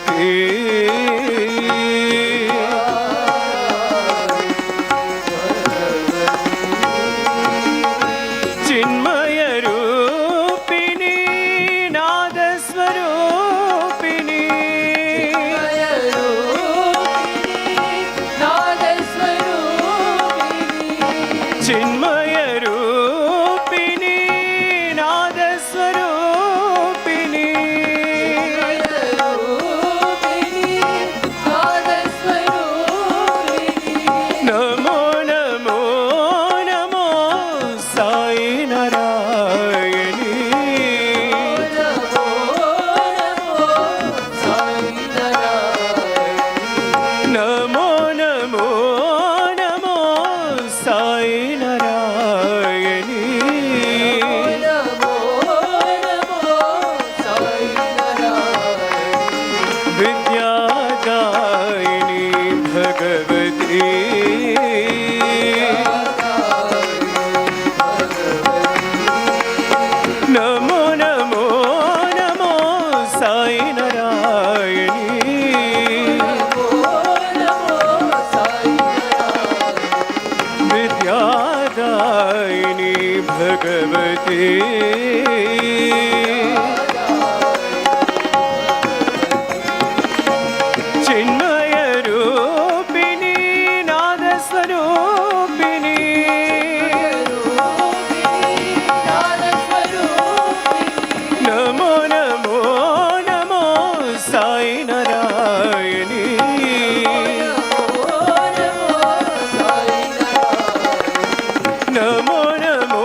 भगवती चिन्मय रूपिणी नादस्वरूपिणी चिन्मय रूपिणी नादस्वरूपिणी नमो नमो नमो साई नारायणी नमो नमो नमो साई नारायणी विद्यादायिनी भगवती नमो नमो नमो साई नारायणी विद्यादायिनी भगवती चिन्मय रूपिणी नादस्वरूपिणी नमो नमो नमो साई नारायणी नमो नमो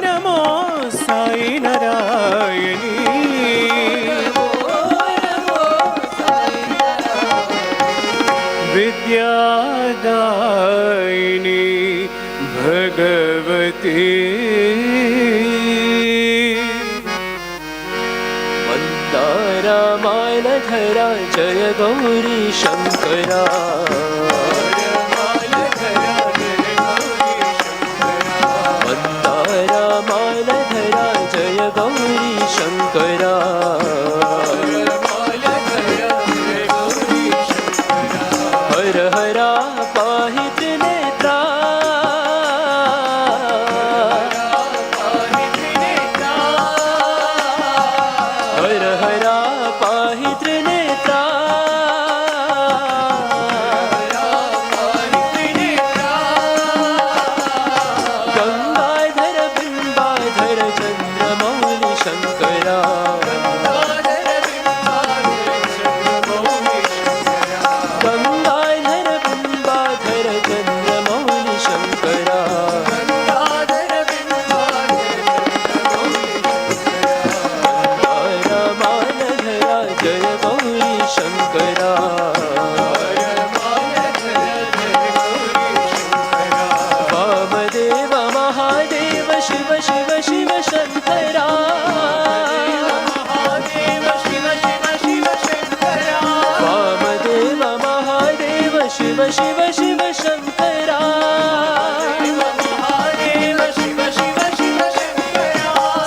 नमो साई नारायणी विद्यादायिनी भगवती मन्दारमालधरा जय गौरी शङ्करा मन्दारमालधरा जय गौरी शङ्करा हर हरा पाहि त्रिनेत्रा हर हरा पाहि त्रिनेत्रा गंगाधर बिंबाधर चंद्रमौलि शंकरा गंगाधर बिंबाधर चंद्रमौलि शंकरा मालधरा जय गौरी शंकरा वामदेव महादेव शिव शिव शिव शंकरा वामदेव महादेव शिव शिव शिव शंकरा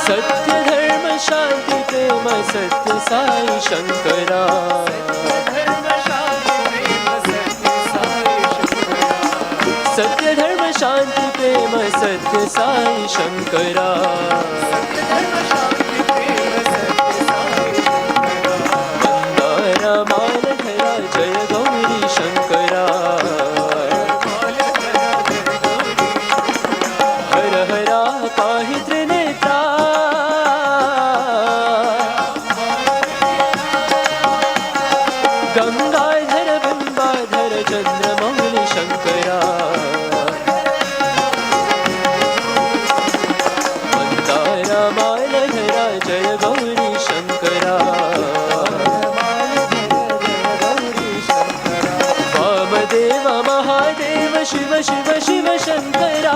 सत्य धर्म शांति प्रेम सत्य साई शंकरा सत्य धर्म शांति प्रेम सत्य साई शंकरा मालधरा जय गौरी शंकरा हर हरा पाहि त्रिनेत्रा गंगाधर बिंबाधर चंद्रमौलि शंकरा मालधरा जय गौरी शंकरा वामदेव महादेव शिव शिव शिव शंकरा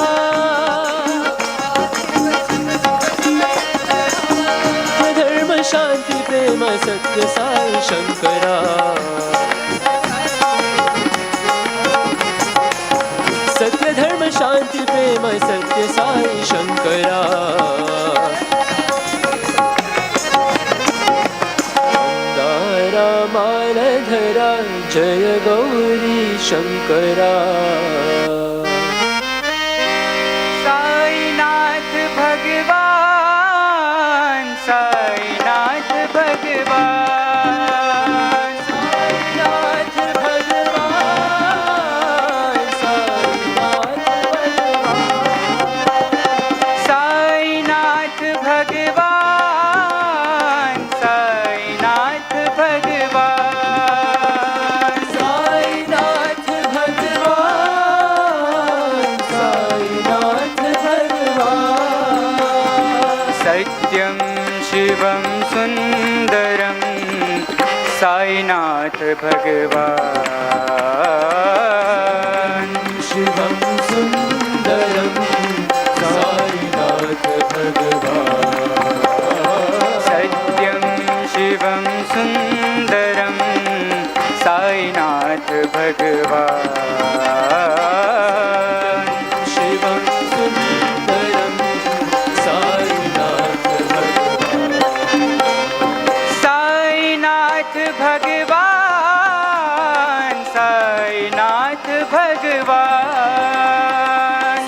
धर्म शांति प्रेम सत्य साई शंकरा सत्य धर्म शांति प्रेम सत्य साई शंकरा मालधरा जय गौरी शंकरा। साईनाथ भगवान, साईनाथ भगवान, साईनाथ भगवान, साईनाथ भगवान, साईनाथ भगवान, साईनाथ भगवान, साईनाथ भगवान, सत्यं शिवं सुन्दरं साईनाथ भगवान, शिवं सुन्दरं साईनाथ भगवान, सत्यं शिवं सुन्दरं साईनाथ भगवान, शिवं सुन्दरं साईनाथ भगवान, साईनाथ भगवान,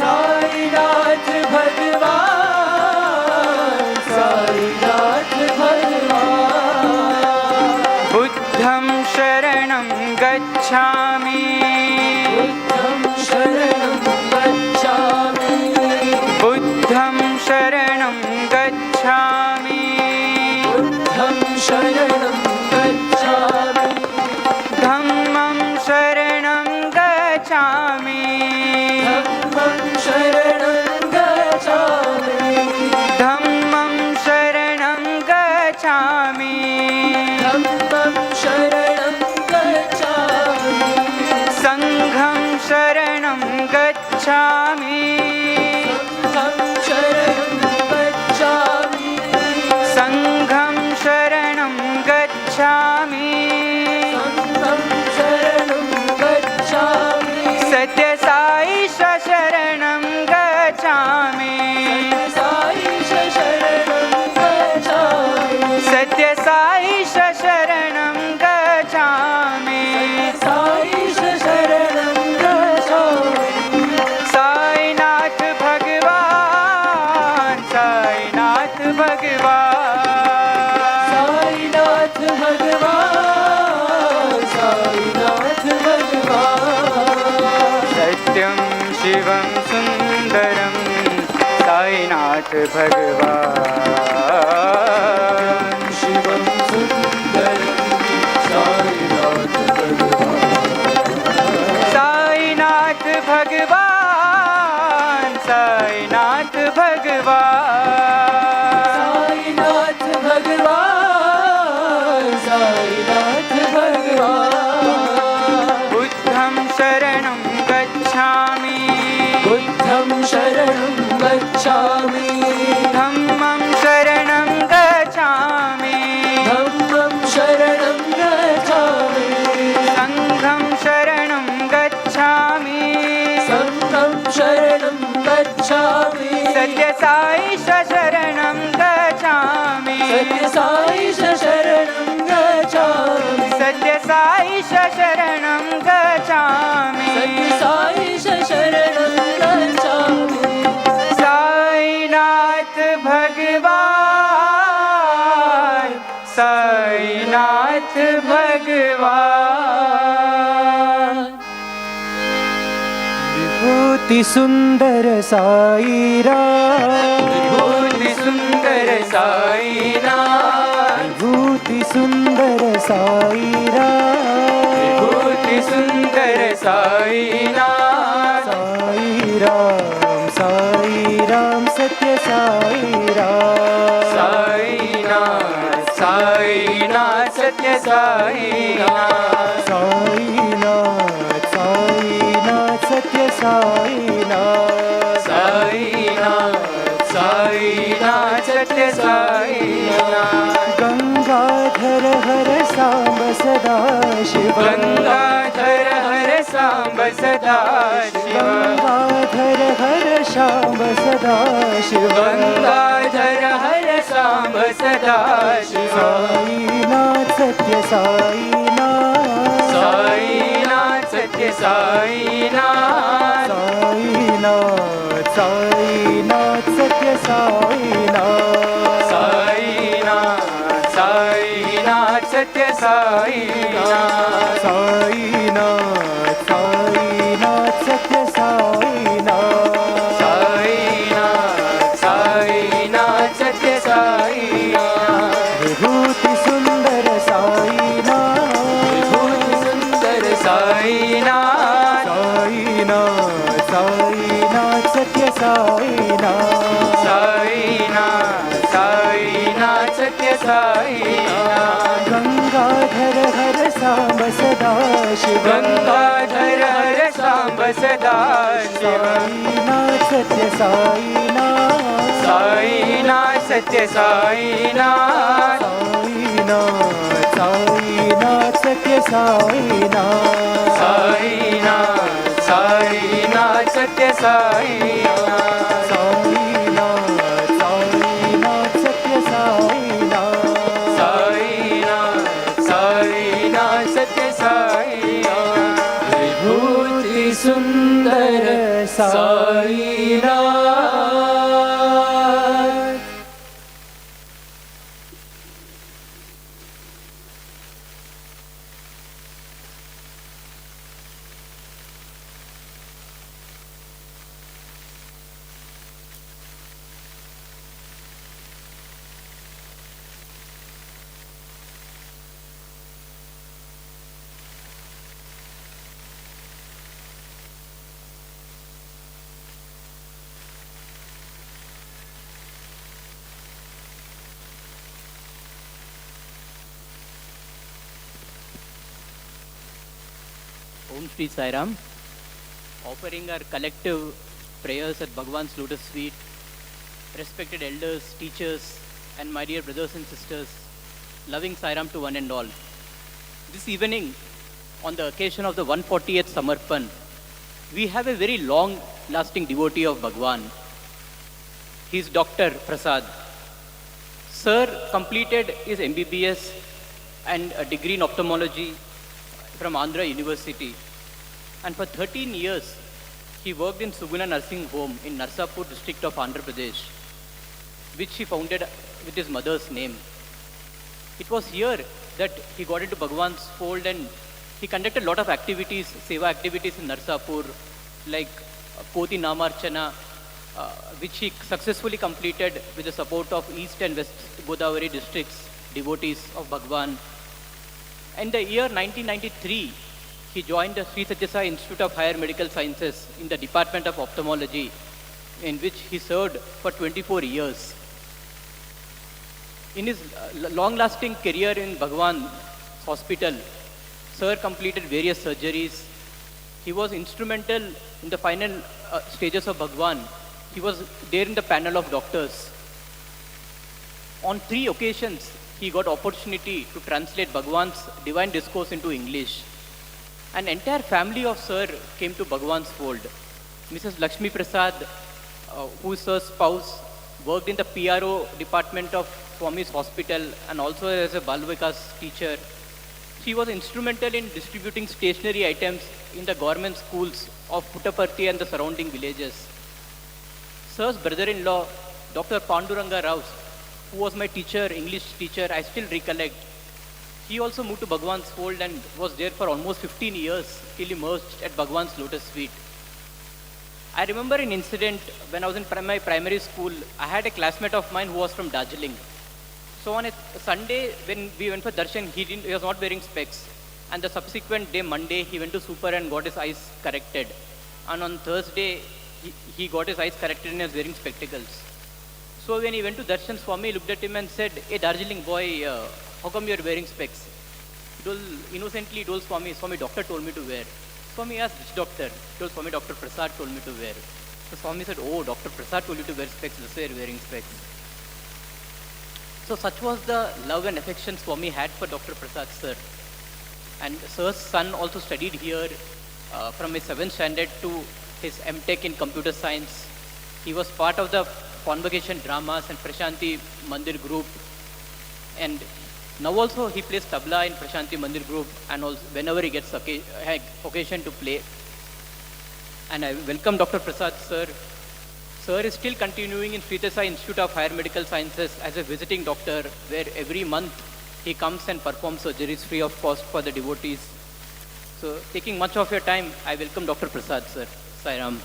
साईनाथ भगवान, साईनाथ भगवान, बुद्धं शरणं गच्छामि, बुद्धं शरणं गच्छामि, बुद्धं शरणं गच्छामि, बुद्धं शरणं गच्छामि, धम्मं शरणं गच्छामि, धम्मं शरणं गच्छामि, धम्मं शरणं गच्छामि, धम्मं शरणं गच्छामि, संघं शरणं गच्छामि, संघं शरणं गच्छामि, संघं शरणं गच्छामि, संघं शरणं गच्छामि, सत्य साई शरणं गच्छामि, साई शरणं गच्छामि, सत्य साई शरणं गच्छामि, साई शरणं गच्छामि, साईनाथ भगवान, साईनाथ भगवान, साईनाथ भगवान, साईनाथ भगवान, सत्यं शिवं सुन्दरं साईनाथ भगवान, शिवं सुन्दरं साईनाथ भगवान, साईनाथ भगवान, साईनाथ भगवान, साईनाथ भगवान, साईनाथ भगवान, बुद्धं शरणं गच्छामि, बुद्धं शरणं गच्छामि, धम्मं शरणं गच्छामि, धम्मं शरणं गच्छामि, संघं शरणं गच्छामि, संघं शरणं गच्छामि, सत्य साई शरणं गच्छामि, सत्य साई शरणं गच्छामि, सत्य साई शरणं गच्छामि, सत्य साई शरणं गच्छामि, साईनाथ भगवान, साईनाथ भगवान, विभूति सुंदर साईराम, विभूति सुंदर साईनाथ, विभूति सुंदर साईराम, विभूति सुंदर साईनाथ, साईराम, साईराम, सत्य साईराम, साईनाथ, साईनाथ, सत्य साईनाथ, साईनाथ, साईनाथ, सत्य साईनाथ, साईनाथ, साईनाथ, सत्य साईनाथ, गंगाधर हर सांब सदा शिव, गंगाधर हर सांब सदा शिव, गंगाधर हर सांब सदा शिव, गंगाधर हर सांब सदा शिव, साईनाथ, सत्य Sainath, Sainath, Sainath, Sainath, Satya Sainath. Sainath, Sainath, Satya Sainath, Sainath, Sainath, Satya Sainath. Sainath, Sainath, Satya Sainath, Vibhuti Sundara Sainath. Vibhuti Sundara Sainath, Sainath, Sainath, Satya Sainath. Sainath, Sainath, Satya Sainath, Gangadhar Har Samba Sada Shiva. Gangadhar Har Samba Sada Shiva, Sainath, Satya Sainath. Sainath, Satya Sainath, Sainath, Sainath, Satya Sainath. Sainath, Sainath, Satya Sainath, Sainath, Sainath, Satya Sainath. Sainath, Sainath, Satya Sainath, Vibhuti Sundara Sainath. Om Shri Sairam, offering our collective prayers at Bhagwan's lotus feet, respected elders, teachers, and my dear brothers and sisters, loving Sairam to one and all. This evening, on the occasion of the 140th Samarpan, we have a very long-lasting devotee of Bhagwan. He is Dr. Prasad. Sir completed his M.B.B.S and a degree in ophthalmology from Andhra University. And for 13 years, he worked in Suguna Nursing Home in Narsapur district of Andhra Pradesh, which he founded with his mother's name. It was here that he got into Bhagwan's fold and he conducted a lot of activities, Seva activities in Narsapur, like Koti Namarchana, which he successfully completed with the support of East and West Godavari districts, devotees of Bhagwan. In the year 1993, he joined the Sri Sathya Sai Institute of Higher Medical Sciences in the Department of Ophthalmology, in which he served for 24 years. In his long-lasting career in Bhagwan Hospital, Sir completed various surgeries. He was instrumental in the final stages of Bhagwan. He was there in the panel of doctors. On 3 occasions, he got opportunity to translate Bhagwan's divine discourse into English. An entire family of Sir came to Bhagwan's fold. Mrs. Lakshmi Prasad, who is Sir's spouse, worked in the PRO department of Swami's hospital and also as a Bal Vikas teacher. She was instrumental in distributing stationery items in the government schools of Puttaparthi and the surrounding villages. Sir's brother-in-law, Dr. Panduranga Rao, who was my teacher, English teacher, I still recollect. He also moved to Bhagwan's fold and was there for almost 15 years till he merged at Bhagwan's lotus feet. I remember an incident when I was in my primary school. I had a classmate of mine who was from Darjeeling. So on a Sunday, when we went for darshan, he was not wearing specs. And the subsequent day, Monday, he went to Super and got his eyes corrected. And on Thursday, he got his eyes corrected and he was wearing spectacles. So when he went to darshan, Swami looked at him and said, "Hey, Darjeeling boy, how come you are wearing specs?" Innocently told Swami, "Swami, doctor told me to wear." Swami asked, "Which doctor?" He told Swami, "Dr. Prasad told me to wear." So Swami said, "Oh, Dr. Prasad told you to wear specs, that's why you are wearing specs." So such was the love and affection Swami had for Dr. Prasad sir. And sir's son also studied here from his 7th standard to his M.Tech in computer science. He was part of the convocation dramas and Prasanthi Mandir group. And Now also he plays tabla in Prashanthi Mandir group and also whenever he gets occasion to play. And I welcome Dr. Prasad sir. Sir is still continuing in Sri Desai Institute of Higher Medical Sciences as a visiting doctor, where every month he comes and performs surgeries free of cost for the devotees. So taking much of your time, I welcome Dr. Prasad sir. Sairam.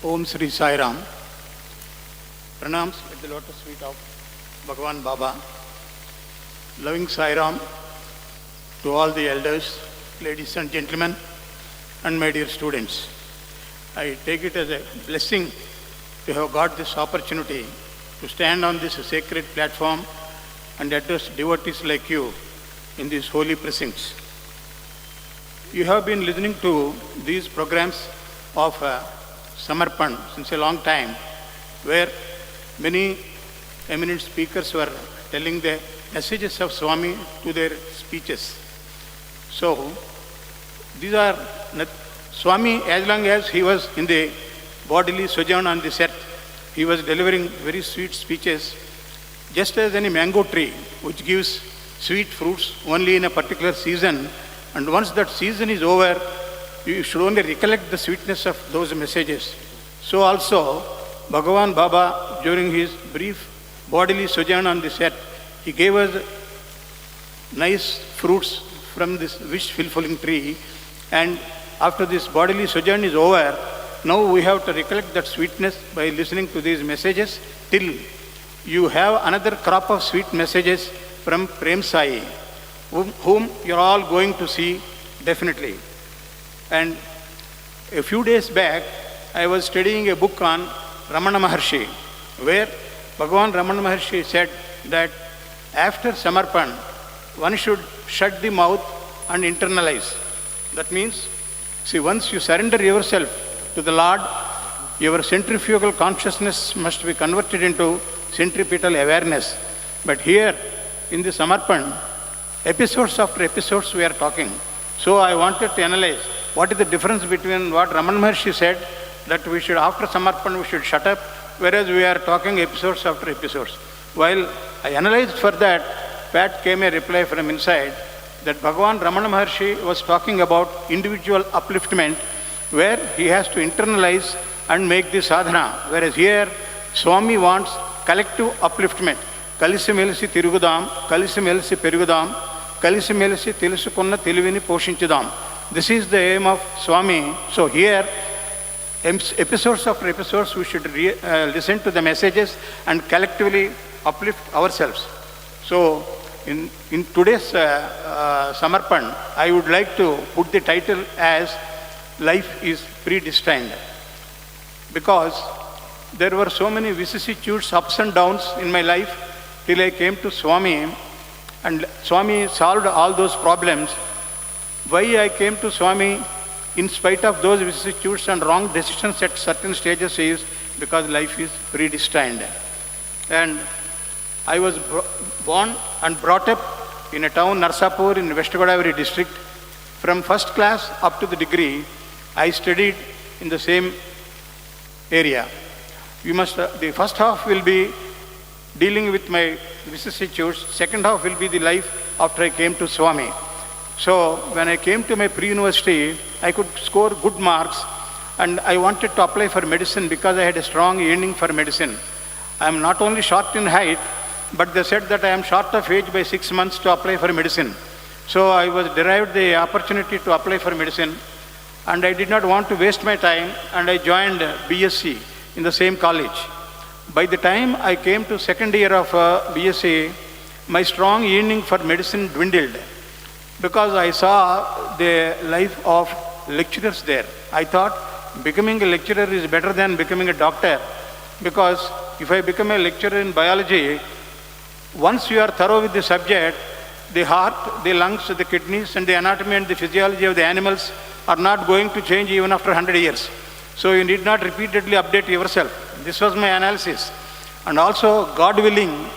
Om Sri Sairam. Pranams at the lotus feet of Bhagavan Baba. Loving Sairam to all the elders, ladies and gentlemen, and my dear students. I take it as a blessing to have got this opportunity to stand on this sacred platform and address devotees like you in these holy precincts. You have been listening to these programs of Samarpan since a long time, where many eminent speakers were telling the messages of Swami to their speeches. So, these are Swami, as long as he was in the bodily sojourn on this earth, he was delivering very sweet speeches, just as any mango tree which gives sweet fruits only in a particular season, and once that season is over, you should only recollect the sweetness of those messages. So also, Bhagavan Baba, during his brief bodily sojourn on this earth, he gave us nice fruits from this wish-fulfilling tree, and after this bodily sojourn is over, now we have to recollect that sweetness by listening to these messages till you have another crop of sweet messages from Prem Sai, whom you're all going to see definitely. And a few days back, I was studying a book on Ramana Maharshi, where Bhagavan Ramana Maharshi said that after Samarpan, one should shut the mouth and internalize. That means, see, once you surrender yourself to the Lord, your centrifugal consciousness must be converted into centripetal awareness. But here, in the Samarpan, episodes after episodes we are talking. So I wanted to analyze what is the difference between what Ramana Maharshi said, that we should, after Samarpan, we should shut up, whereas we are talking episodes after episodes. While I analyzed for that, Pat came a reply from inside that Bhagavan Ramana Maharshi was talking about individual upliftment, where he has to internalize and make the sadhana, whereas here Swami wants collective upliftment. Kalisi melisi tirugudam, kalisi melisi perugudam, kalisi melisi telusukunna telivini poshinchudam. This is the aim of Swami. So here, episodes after episodes, we should listen to the messages and collectively uplift ourselves. So in today's Samarpan, I would like to put the title as Life is Predestined. Because there were so many vicissitudes, ups and downs in my life till I came to Swami, and Swami solved all those problems. Why I came to Swami in spite of those vicissitudes and wrong decisions at certain stages is because life is predestined. And I was born and brought up in a town, Narsapur, in West Godavari District. From first class up to the degree, I studied in the same area. The first half will be dealing with my vicissitudes. Second half will be the life after I came to Swami. So when I came to my pre-university, I could score good marks, and I wanted to apply for medicine because I had a strong yearning for medicine. I am not only short in height, but they said that I am short of age by 6 months to apply for medicine. So I was derived the opportunity to apply for medicine, and I did not want to waste my time, and I joined BSc in the same college. By the time I came to second year of BSc, my strong yearning for medicine dwindled because I saw the life of lecturers there. I thought becoming a lecturer is better than becoming a doctor, because if I become a lecturer in biology, once you are thorough with the subject, the heart, the lungs, the kidneys, and the anatomy and the physiology of the animals are not going to change even after 100 years. So you need not repeatedly update yourself. This was my analysis. And also, God willing,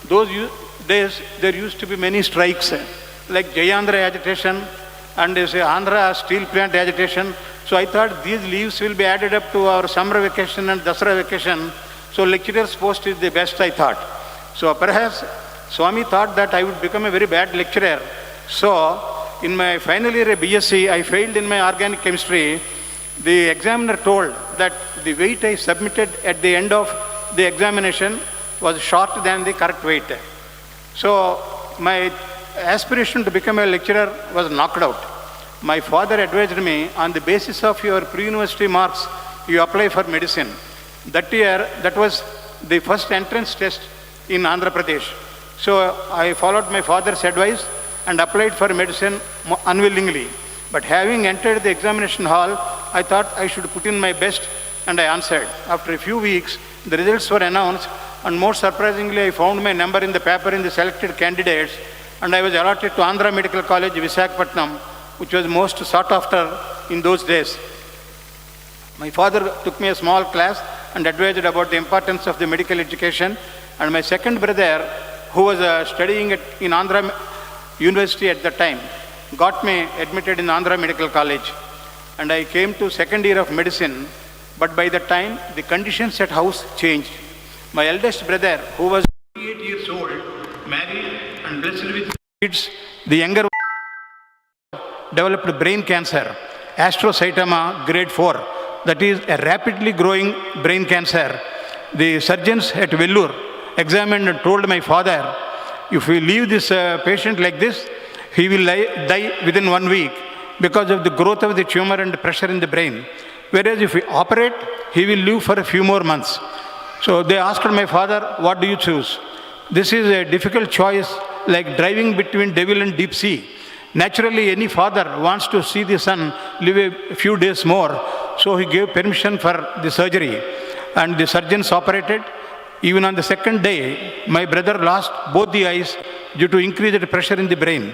those days there used to be many strikes, like Jayandra agitation and Andhra steel plant agitation. So I thought these leaves will be added up to our summer vacation and Dasara vacation. So lecturer's post is the best, I thought. So perhaps Swami thought that I would become a very bad lecturer. So in my final year of BSc, I failed in my organic chemistry. The examiner told that the weight I submitted at the end of the examination was short than the correct weight. So my aspiration to become a lecturer was knocked out. My father advised me, on the basis of your pre-university marks, you apply for medicine. That year, that was the first entrance test in Andhra Pradesh. So I followed my father's advice and applied for medicine unwillingly. But having entered the examination hall, I thought I should put in my best, and I answered. After a few weeks, the results were announced, and most surprisingly, I found my number in the paper in the selected candidates, and I was allotted to Andhra Medical College, Visakhapatnam, which was most sought after in those days. My father took me a small class and advised about the importance of the medical education, and my second brother, who was studying in Andhra University at the time, got me admitted in Andhra Medical College. And I came to second year of medicine, but by that time, the conditions at house changed. My eldest brother, who was 8 years old, married and blessed with kids, the younger developed brain cancer, astrocytoma grade 4. That is a rapidly growing brain cancer. The surgeons at Vellore examined and told my father, if we leave this patient like this, he will die within 1 week because of the growth of the tumor and the pressure in the brain. Whereas if we operate, he will live for a few more months. So they asked my father, what do you choose? This is a difficult choice, like driving between devil and deep sea. Naturally, any father wants to see the son live a few days more. So he gave permission for the surgery. And the surgeons operated. Even on the second day, my brother lost both the eyes due to increased pressure in the brain.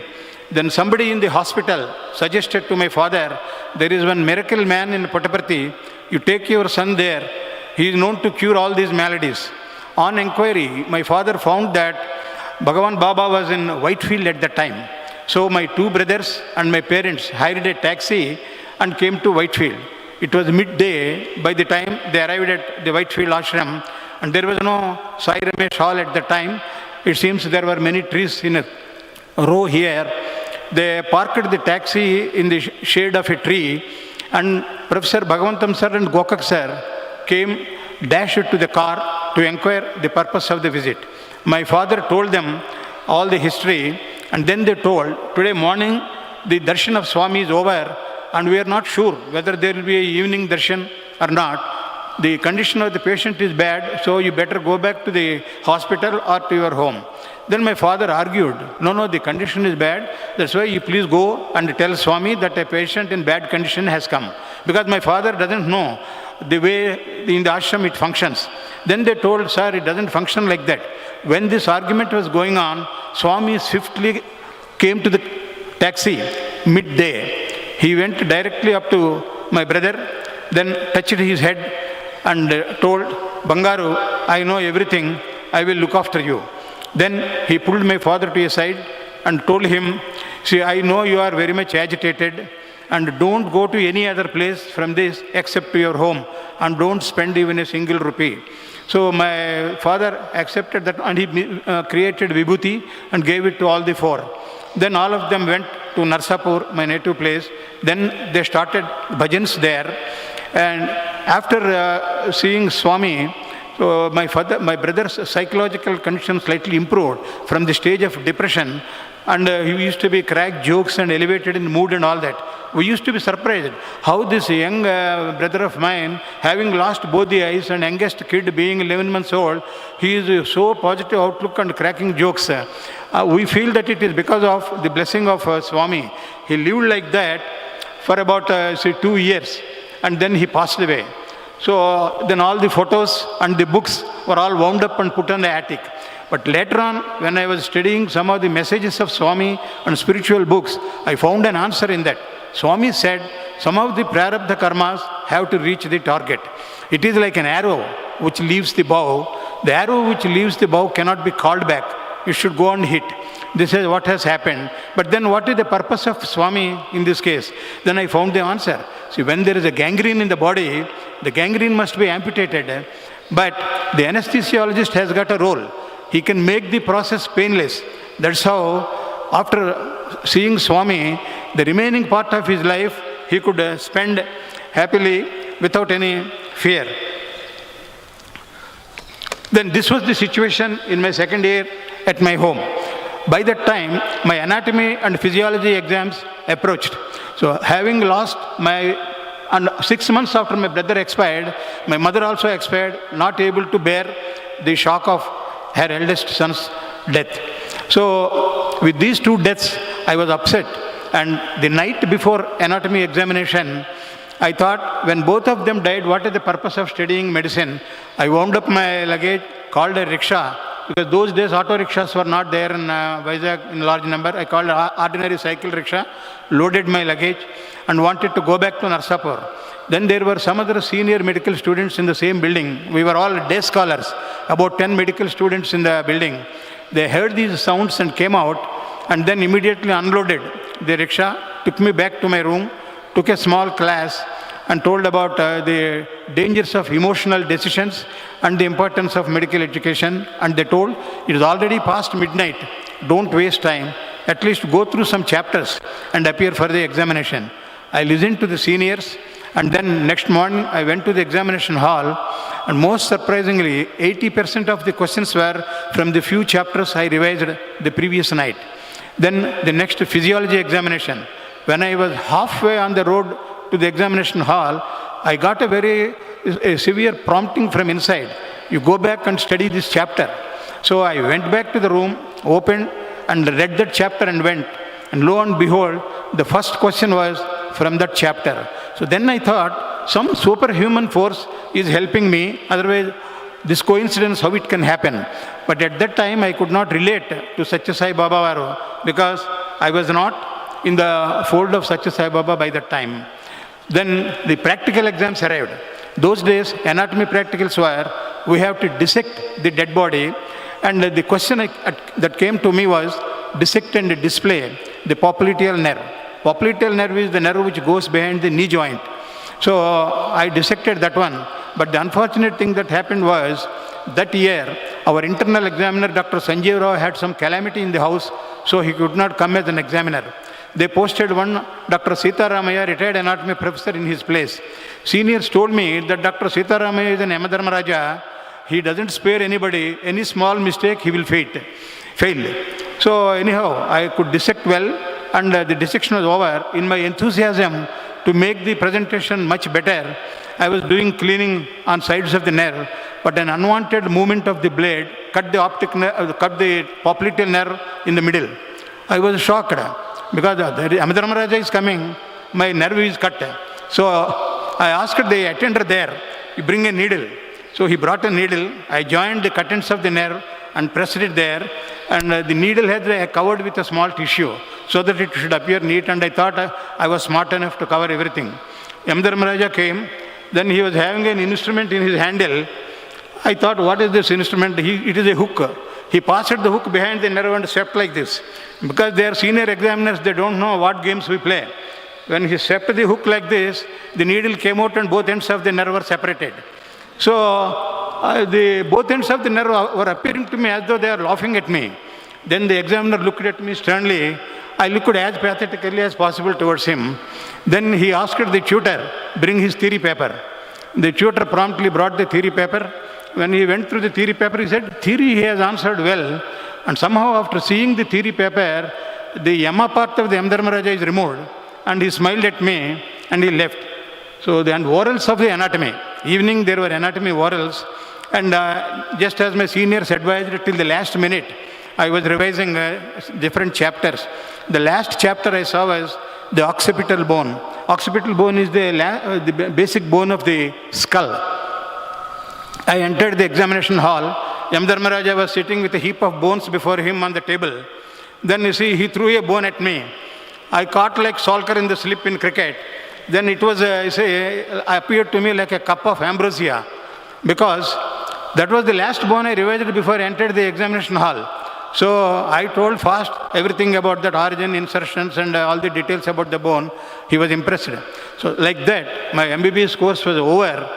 Then somebody in the hospital suggested to my father, there is one miracle man in Puttaparthi, you take your son there, he is known to cure all these maladies. On inquiry, my father found that Bhagavan Baba was in Whitefield at that time. So my two brothers and my parents hired a taxi and came to Whitefield. It was midday by the time they arrived at the Whitefield ashram, and there was no Sairam hall at that time. It seems there were many trees in a row here. They parked the taxi in the shade of a tree, and Professor Bhagavantam sir and Gokak sir came, dashed to the car to inquire the purpose of the visit. My father told them all the history, and then they told, today morning the darshan of Swami is over, and we are not sure whether there will be an evening darshan or not. The condition of the patient is bad, so you better go back to the hospital or to your home. Then my father argued, no, the condition is bad, that's why you please go and tell Swami that a patient in bad condition has come. Because my father doesn't know the way in the ashram it functions. Then they told, sir, it doesn't function like that. When this argument was going on, Swami swiftly came to the taxi midday. He went directly up to my brother, then touched his head and told, Bangaru, I know everything, I will look after you. Then he pulled my father to his side and told him, see, I know you are very much agitated, and don't go to any other place from this except to your home, and don't spend even a single rupee. So my father accepted that, and he created vibhuti and gave it to all the four. Then all of them went to Narsapur, my native place. Then they started bhajans there. And after seeing Swami, so my brother's psychological condition slightly improved from the stage of depression And he used to be crack jokes and elevated in mood and all that. We used to be surprised how this young brother of mine, having lost both the eyes and youngest kid being 11 months old, he is so positive outlook and cracking jokes. We feel that it is because of the blessing of Swami. He lived like that for about 2 years, and then he passed away. So then all the photos and the books were all wound up and put on the attic. But later on, when I was studying some of the messages of Swami and spiritual books, I found an answer in that. Swami said, some of the prarabdha karmas have to reach the target. It is like an arrow which leaves the bow. The arrow which leaves the bow cannot be called back. It should go and hit. This is what has happened. But then what is the purpose of Swami in this case? Then I found the answer. See, when there is a gangrene in the body, the gangrene must be amputated. But the anesthesiologist has got a role. He can make the process painless. That's how, after seeing Swami, the remaining part of his life, he could spend happily without any fear. Then this was the situation in my second year at my home. By that time, my anatomy and physiology exams approached. So having lost and 6 months after my brother expired, my mother also expired, not able to bear the shock of her eldest son's death. So with these two deaths, I was upset. And the night before anatomy examination, I thought, when both of them died, what is the purpose of studying medicine? I wound up my luggage, called a rickshaw, because those days auto rickshaws were not there in Vizag in large number. I called an ordinary cycle rickshaw, loaded my luggage, and wanted to go back to Narsapur. Then there were some other senior medical students in the same building. We were all day scholars, about 10 medical students in the building. They heard these sounds and came out, and then immediately unloaded the rickshaw, took me back to my room, took a small class, and told about the dangers of emotional decisions and the importance of medical education. And they told, it is already past midnight, don't waste time, at least go through some chapters and appear for the examination. I listened to the seniors, and then next morning I went to the examination hall, and most surprisingly, 80% of the questions were from the few chapters I revised the previous night. Then the next physiology examination. When I was halfway on the road to the examination hall, I got a very severe prompting from inside. You go back and study this chapter. So I went back to the room, opened and read that chapter and went. And lo and behold, the first question was from that chapter. So then I thought, some superhuman force is helping me, otherwise this coincidence, how it can happen. But at that time I could not relate to Satya Sai Baba Varu, because I was not in the fold of Satya Sai Baba by that time. Then the practical exams arrived. Those days, anatomy practicals were, we have to dissect the dead body, and the question that came to me was, dissect and display the popliteal nerve. Popliteal nerve is the nerve which goes behind the knee joint. So I dissected that one. But the unfortunate thing that happened was, that year, our internal examiner, Dr. Sanjeev Rao, had some calamity in the house, so he could not come as an examiner. They posted one Dr. Sitaramaya, retired anatomy professor, in his place. Seniors told me that Dr. Sitaramaya is an Yamadharmaraja. He doesn't spare anybody. Any small mistake, he will fail. So anyhow, I could dissect well, and the dissection was over. In my enthusiasm to make the presentation much better, I was doing cleaning on sides of the nerve, but an unwanted movement of the blade cut the popliteal nerve in the middle. I was shocked, because the Yamadharmaraja is coming, my nerve is cut. So I asked the attender there, you bring a needle. So he brought a needle. I joined the cut ends of the nerve and pressed it there, and the needle head covered with a small tissue so that it should appear neat, and I thought I was smart enough to cover everything. Yamadharmaraja came, then he was having an instrument in his handle. I thought, what is this instrument? It is a hook. He passed the hook behind the nerve and swept like this. Because they are senior examiners, they don't know what games we play. When he swept the hook like this, the needle came out and both ends of the nerve were separated. So both ends of the nerve were appearing to me as though they are laughing at me. Then the examiner looked at me sternly. I looked as pathetically as possible towards him. Then he asked the tutor, bring his theory paper. The tutor promptly brought the theory paper. When he went through the theory paper, he said, theory he has answered well. And somehow after seeing the theory paper, the Yama part of the M. Dharmaraja is removed, and he smiled at me and he left. So the orals of the anatomy, evening there were anatomy orals, and just as my seniors advised till the last minute, I was revising different chapters. The last chapter I saw was the occipital bone. Occipital bone is the basic bone of the skull. I entered the examination hall. M. Dharmaraja was sitting with a heap of bones before him on the table. Then you see, he threw a bone at me. I caught like Solkar in the slip in cricket. Then it was, appeared to me like a cup of ambrosia, because that was the last bone I revised before I entered the examination hall. So I told fast everything about that origin, insertions, and all the details about the bone. He was impressed. So like that, my M.B.B.S course was over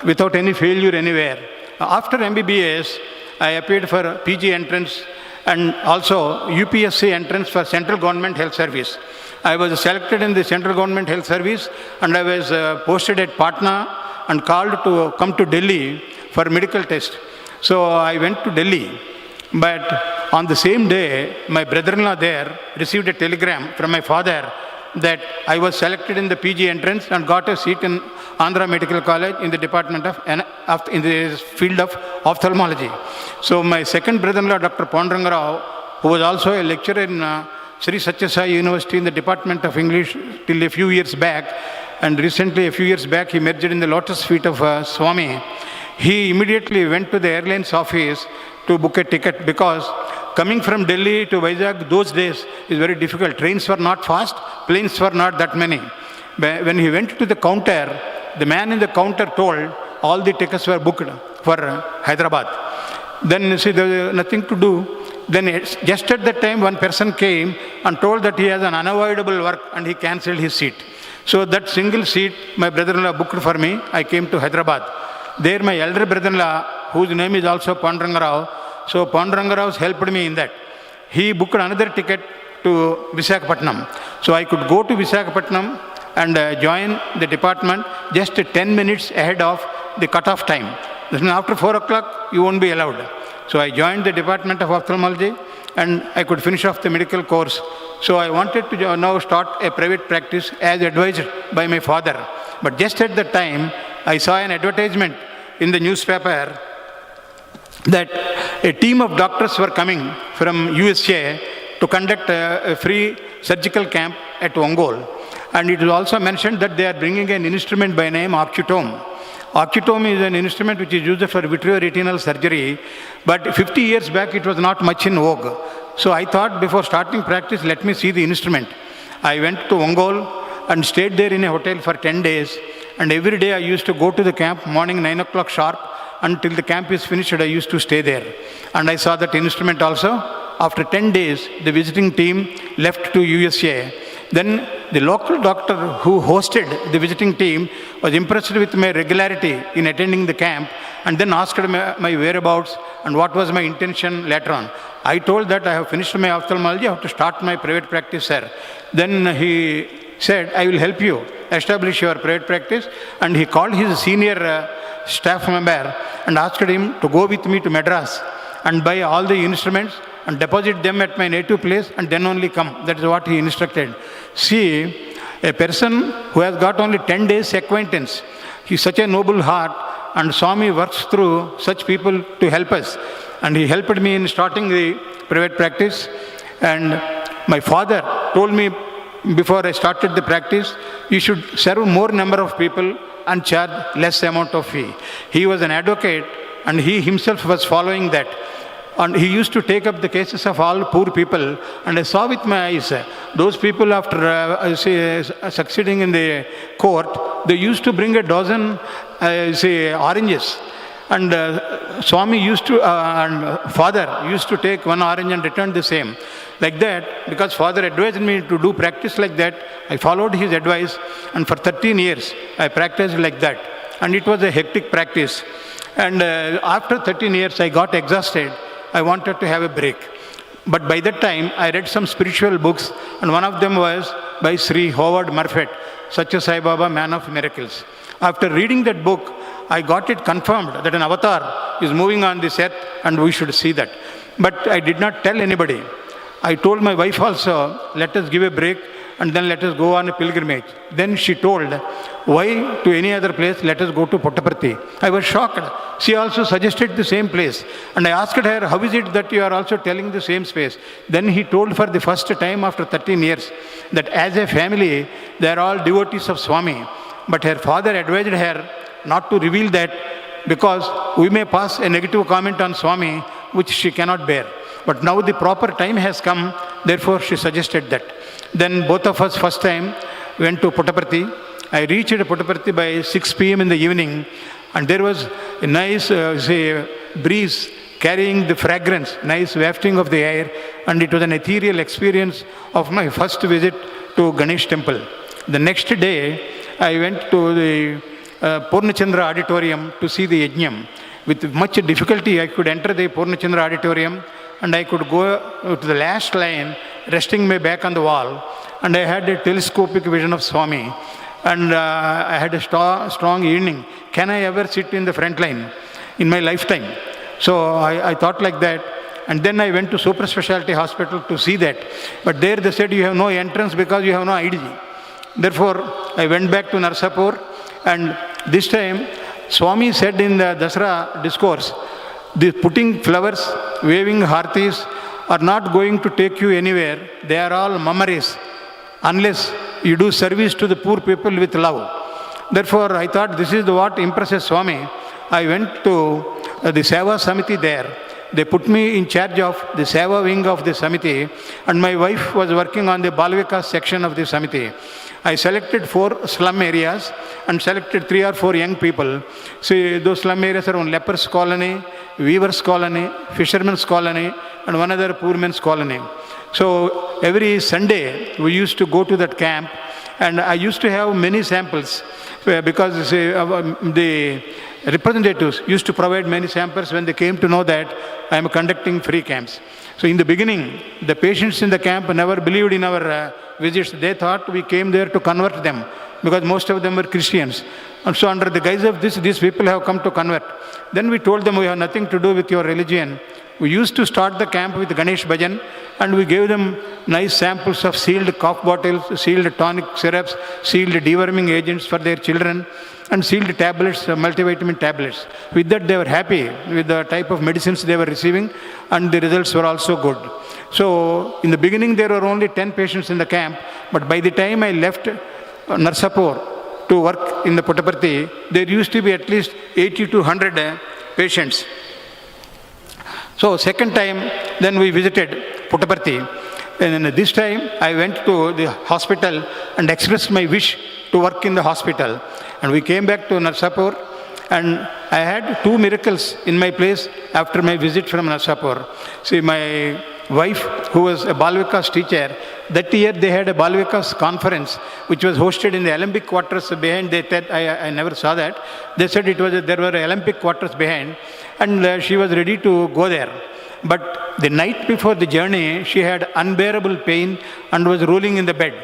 without any failure anywhere. After M.B.B.S, I appeared for PG entrance and also UPSC entrance for Central Government Health Service. I was selected in the Central Government Health Service, and I was posted at Patna and called to come to Delhi for medical test. So I went to Delhi, but on the same day, my brother-in-law there received a telegram from my father that I was selected in the PG entrance and got a seat in Andhra Medical College in the department in the field of ophthalmology. So my second brother-in-law, Dr. Panduranga Rao, who was also a lecturer in Sri Sathya Sai University in the Department of English till a few years back, and recently a few years back he merged in the lotus feet of Swami. He immediately went to the airlines office to book a ticket, because coming from Delhi to Vizag those days is very difficult. Trains were not fast, planes were not that many. When he went to the counter, the man in the counter told all the tickets were booked for Hyderabad. Then you see, there was nothing to do. Then just at that time, one person came and told that he has an unavoidable work, and he cancelled his seat. So that single seat my brother-in-law booked for me. I came to Hyderabad. There my elder brother-in-law, whose name is also Panduranga Rao, so Panduranga Rao helped me in that. He booked another ticket to Visakhapatnam. So I could go to Visakhapatnam and join the department just 10 minutes ahead of the cut-off time. After 4 o'clock, you won't be allowed. So I joined the Department of Ophthalmology, and I could finish off the medical course. So I wanted to now start a private practice as advised by my father. But just at that time, I saw an advertisement in the newspaper that a team of doctors were coming from USA to conduct a free surgical camp at Ongole. And it was also mentioned that they are bringing an instrument by name Oxytome. Oxytome is an instrument which is used for vitreoretinal surgery, but 50 years back it was not much in vogue. So I thought, before starting practice, let me see the instrument. I went to Ongole and stayed there in a hotel for 10 days. And every day I used to go to the camp, morning 9 o'clock sharp, until the camp is finished, I used to stay there. And I saw that instrument also. After 10 days, the visiting team left to USA. Then the local doctor who hosted the visiting team was impressed with my regularity in attending the camp, and then asked my whereabouts and what was my intention later on. I told that I have finished my ophthalmology, I have to start my private practice, sir. Then he said, I will help you establish your private practice. And he called his senior staff member and asked him to go with me to Madras and buy all the instruments and deposit them at my native place, and then only come. That is what he instructed. See, a person who has got only 10 days acquaintance, he is such a noble heart, and Swami works through such people to help us. And he helped me in starting the private practice. And my father told me before I started the practice, you should serve more number of people and charge less amount of fee. He was an advocate, and he himself was following that. And he used to take up the cases of all poor people. And I saw with my eyes, those people after succeeding in the court, they used to bring a dozen oranges. And Swami used to, and father used to take one orange and return the same. Like that, because father advised me to do practice like that, I followed his advice, and for 13 years I practiced like that. And it was a hectic practice. And after 13 years I got exhausted. I wanted to have a break. But by that time I read some spiritual books, and one of them was by Sri Howard Murphet, Satya Sai Baba, Man of Miracles. After reading that book, I got it confirmed that an avatar is moving on this earth and we should see that. But I did not tell anybody. I told my wife also, let us give a break and then let us go on a pilgrimage. Then she told, why to any other place, let us go to Puttaparthi. I was shocked. She also suggested the same place. And I asked her, how is it that you are also telling the same space? Then he told for the first time after 13 years that as a family, they are all devotees of Swami. But her father advised her not to reveal that because we may pass a negative comment on Swami, which she cannot bear. But now the proper time has come, therefore she suggested that. Then both of us first time went to Puttaparthi. I reached Puttaparthi by 6 p.m. in the evening, and there was a nice breeze carrying the fragrance, nice wafting of the air, and it was an ethereal experience of my first visit to Ganesh temple. The next day, I went to the Purnachandra auditorium to see the yajnam. With much difficulty, I could enter the Purnachandra auditorium, and I could go to the last line, resting my back on the wall, and I had a telescopic vision of Swami, and I had a strong yearning. Can I ever sit in the front line in my lifetime? So I thought like that, and then I went to super specialty hospital to see that. But there they said you have no entrance because you have no ID. Therefore, I went back to Narsapur, and this time Swami said in the Dasara discourse, the putting flowers, waving hartis are not going to take you anywhere. They are all memories unless you do service to the poor people with love. Therefore, I thought this is what impresses Swami. I went to the Seva Samithi there. They put me in charge of the Seva wing of the Samithi, and my wife was working on the Bal Vikas section of the Samithi. I selected 4 slum areas and selected 3 or 4 young people. See, those slum areas are one lepers colony, weavers colony, fishermen's colony, and one other poor men's colony. So every Sunday we used to go to that camp, and I used to have many samples because the representatives used to provide many samples when they came to know that I am conducting free camps. So in the beginning, the patients in the camp never believed in our visits. They thought we came there to convert them because most of them were Christians. And so under the guise of this, these people have come to convert. Then we told them we have nothing to do with your religion. We used to start the camp with Ganesh Bhajan, and we gave them nice samples of sealed cough bottles, sealed tonic syrups, sealed deworming agents for their children, and sealed tablets, multivitamin tablets. With that, they were happy with the type of medicines they were receiving, and the results were also good. So in the beginning, there were only 10 patients in the camp, but by the time I left Narsapur to work in the Puttaparthi, there used to be at least 80 to 100 patients. So second time, then we visited Puttaparthi, and this time I went to the hospital and expressed my wish to work in the hospital. And we came back to Narsapur, and I had 2 miracles in my place after my visit from Narsapur. See, my wife, who was a Bal Vikas teacher, that year they had a Bal Vikas conference, which was hosted in the Olympic quarters behind. They said, I never saw that. They said there were Olympic quarters behind, and she was ready to go there. But the night before the journey, she had unbearable pain and was rolling in the bed.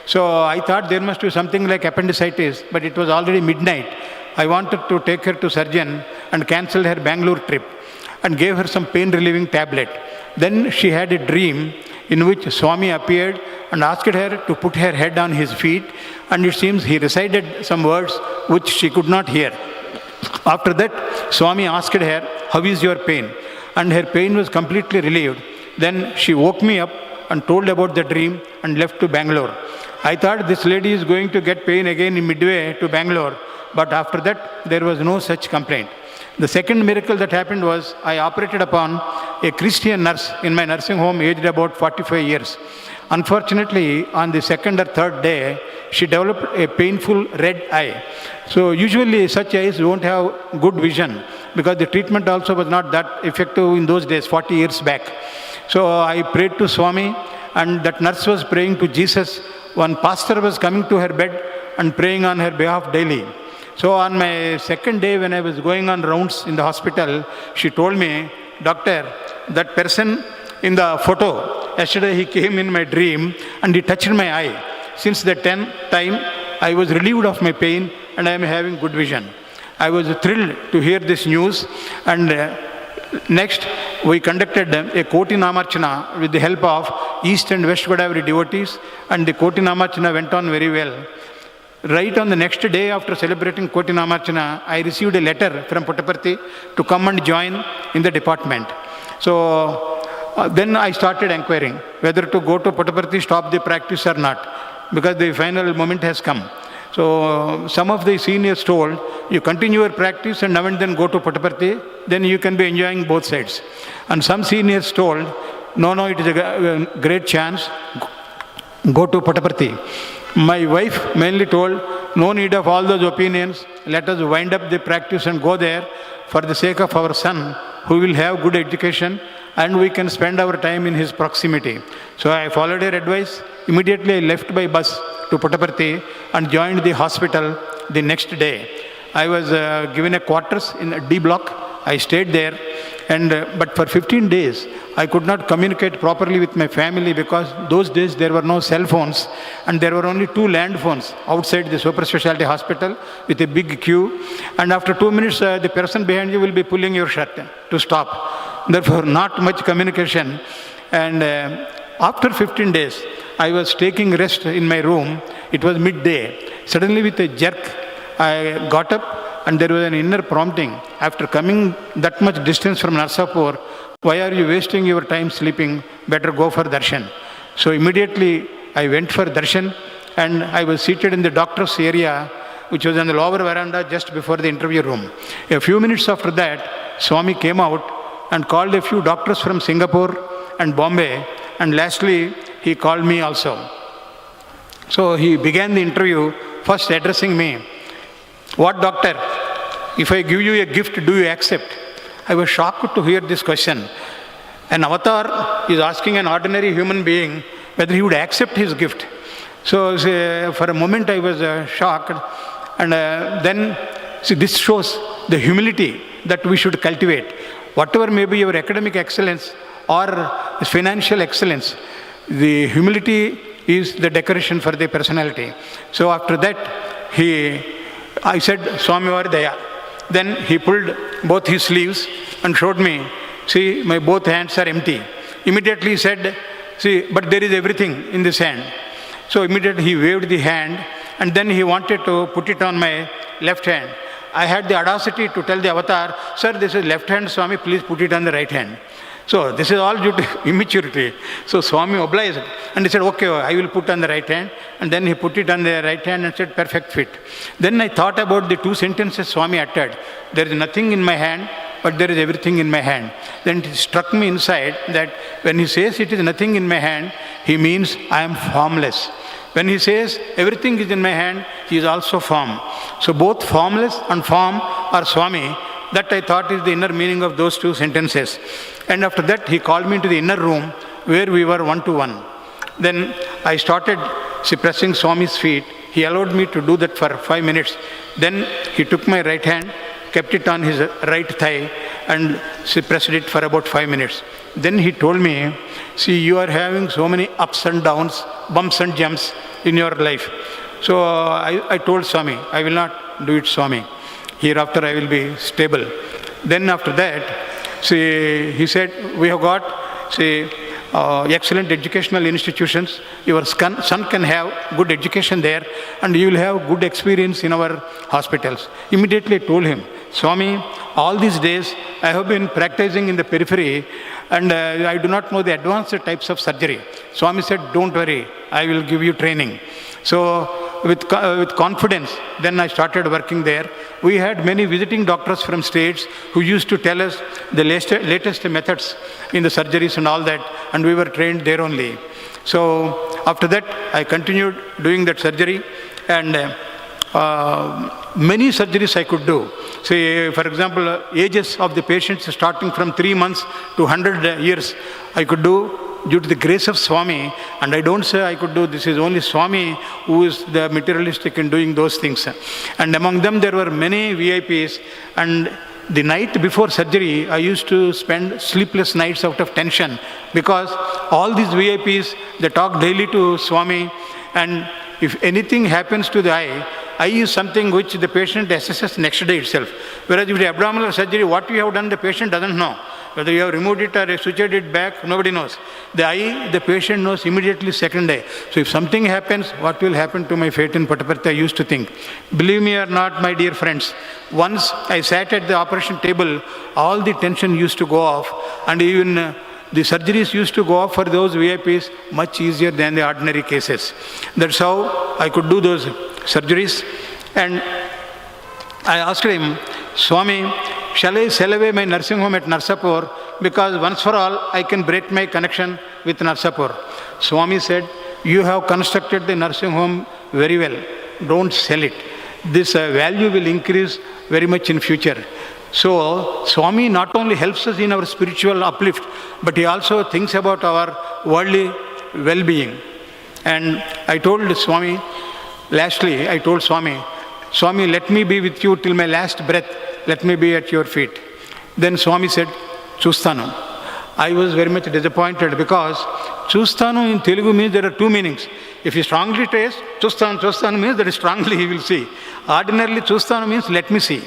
So I thought there must be something like appendicitis, but it was already midnight. I wanted to take her to surgeon and canceled her Bangalore trip and gave her some pain relieving tablet. Then she had a dream in which Swami appeared and asked her to put her head on his feet, and it seems he recited some words which she could not hear. After that, Swami asked her, how is your pain? And her pain was completely relieved. Then she woke me up and told about the dream and left to Bangalore. I thought this lady is going to get pain again in midway to Bangalore, but after that there was no such complaint. The second miracle that happened was I operated upon a Christian nurse in my nursing home aged about 45 years. Unfortunately, on the second or third day, she developed a painful red eye. So usually such eyes won't have good vision because the treatment also was not that effective in those days, 40 years back. So I prayed to Swami, and that nurse was praying to Jesus. One pastor was coming to her bed and praying on her behalf daily. So on my second day when I was going on rounds in the hospital, she told me, doctor, that person in the photo, yesterday he came in my dream and he touched my eye. Since that time, I was relieved of my pain and I am having good vision. I was thrilled to hear this news, and Next, we conducted a Koti Namarchana with the help of East and West Godavari devotees, and the Koti Namarchana went on very well. Right on the next day after celebrating Koti Namarchana, I received a letter from Puttaparthi to come and join in the department. So then I started inquiring whether to go to Puttaparthi, stop the practice or not, because the final moment has come. So some of the seniors told, you continue your practice and now and then go to Puttaparthi, then you can be enjoying both sides. And some seniors told, no, it is a great chance, go to Puttaparthi. My wife mainly told, no need of all those opinions, let us wind up the practice and go there for the sake of our son, who will have good education and we can spend our time in his proximity. So I followed her advice. Immediately I left by bus to Puttaparthi and joined the hospital the next day. I was given a quarters in a D block. I stayed there, and but for 15 days I could not communicate properly with my family, because those days there were no cell phones and there were only 2 land phones outside the super specialty hospital with a big queue, and after 2 minutes the person behind you will be pulling your shirt to stop. Therefore not much communication. And after 15 days I was taking rest in my room. It was midday. Suddenly with a jerk I got up, and there was an inner prompting. After coming that much distance from Narsapur, why are you wasting your time sleeping? Better go for darshan. So immediately I went for darshan, and I was seated in the doctor's area, which was on the lower veranda just before the interview room. A few minutes after that, Swami came out and called a few doctors from Singapore and Bombay, and lastly he called me also. So he began the interview first addressing me. What doctor, if I give you a gift, do you accept? I was shocked to hear this question. An avatar is asking an ordinary human being whether he would accept his gift. So for a moment I was shocked, and then this shows the humility that we should cultivate. Whatever may be your academic excellence or financial excellence, the humility is the decoration for the personality. So after that I said, Swami Vardaya. Then he pulled both his sleeves and showed me, see, my both hands are empty. Immediately he said, see, but there is everything in this hand. So immediately he waved the hand, and then he wanted to put it on my left hand. I had the audacity to tell the avatar, sir, this is left hand, Swami, please put it on the right hand. So this is all due to immaturity. So Swami obliged, and he said, okay, I will put on the right hand. And then he put it on the right hand and said, perfect fit. Then I thought about the 2 sentences Swami uttered. There is nothing in my hand, but there is everything in my hand. Then it struck me inside that when he says it is nothing in my hand, he means I am formless. When he says everything is in my hand, he is also form. So both formless and form are Swami. That I thought is the inner meaning of those 2 sentences. And after that he called me into the inner room where we were one-to-one. Then I started pressing Swami's feet. He allowed me to do that for 5 minutes. Then he took my right hand, kept it on his right thigh, and pressed it for about 5 minutes. Then he told me, see, you are having so many ups and downs, bumps and jumps in your life. So I told Swami, I will not do it, Swami. Hereafter I will be stable. Then after that, he said, we have got, excellent educational institutions. Your son can have good education there, and you will have good experience in our hospitals. Immediately I told him, Swami, all these days I have been practicing in the periphery, and I do not know the advanced types of surgery. Swami said, don't worry, I will give you training. So with confidence, then I started working there. We had many visiting doctors from states who used to tell us the latest methods in the surgeries and all that, and we were trained there only. So after that, I continued doing that surgery, and many surgeries I could do. Say, for example, ages of the patients starting from 3 months to 100 years, I could do due to the grace of Swami. And I don't say I could do, this is only Swami who is the materialistic in doing those things. And among them there were many VIPs, and the night before surgery I used to spend sleepless nights out of tension, because all these VIPs, they talk daily to Swami, and if anything happens to the eye is something which the patient assesses next day itself. Whereas if the abdominal surgery, what we have done, the patient doesn't know. Whether you have removed it or switched it back, nobody knows. The eye, the patient knows immediately second eye. So if something happens, what will happen to my fate in Puttaparthi, I used to think. Believe me or not, my dear friends, once I sat at the operation table, all the tension used to go off, and even the surgeries used to go off for those VIPs much easier than the ordinary cases. That's how I could do those surgeries. And I asked him, Swami, shall I sell away my nursing home at Narsapur, because once for all I can break my connection with Narsapur. Swami said, you have constructed the nursing home very well. Don't sell it. This value will increase very much in future. So Swami not only helps us in our spiritual uplift, but he also thinks about our worldly well-being. And I told Swami, lastly, I told Swami, Swami, let me be with you till my last breath. Let me be at your feet. Then Swami said, Chustanu. I was very much disappointed, because Chustanu in Telugu means there are two meanings. If he strongly says Chustanu means that strongly he will see. Ordinarily Chustanu means let me see.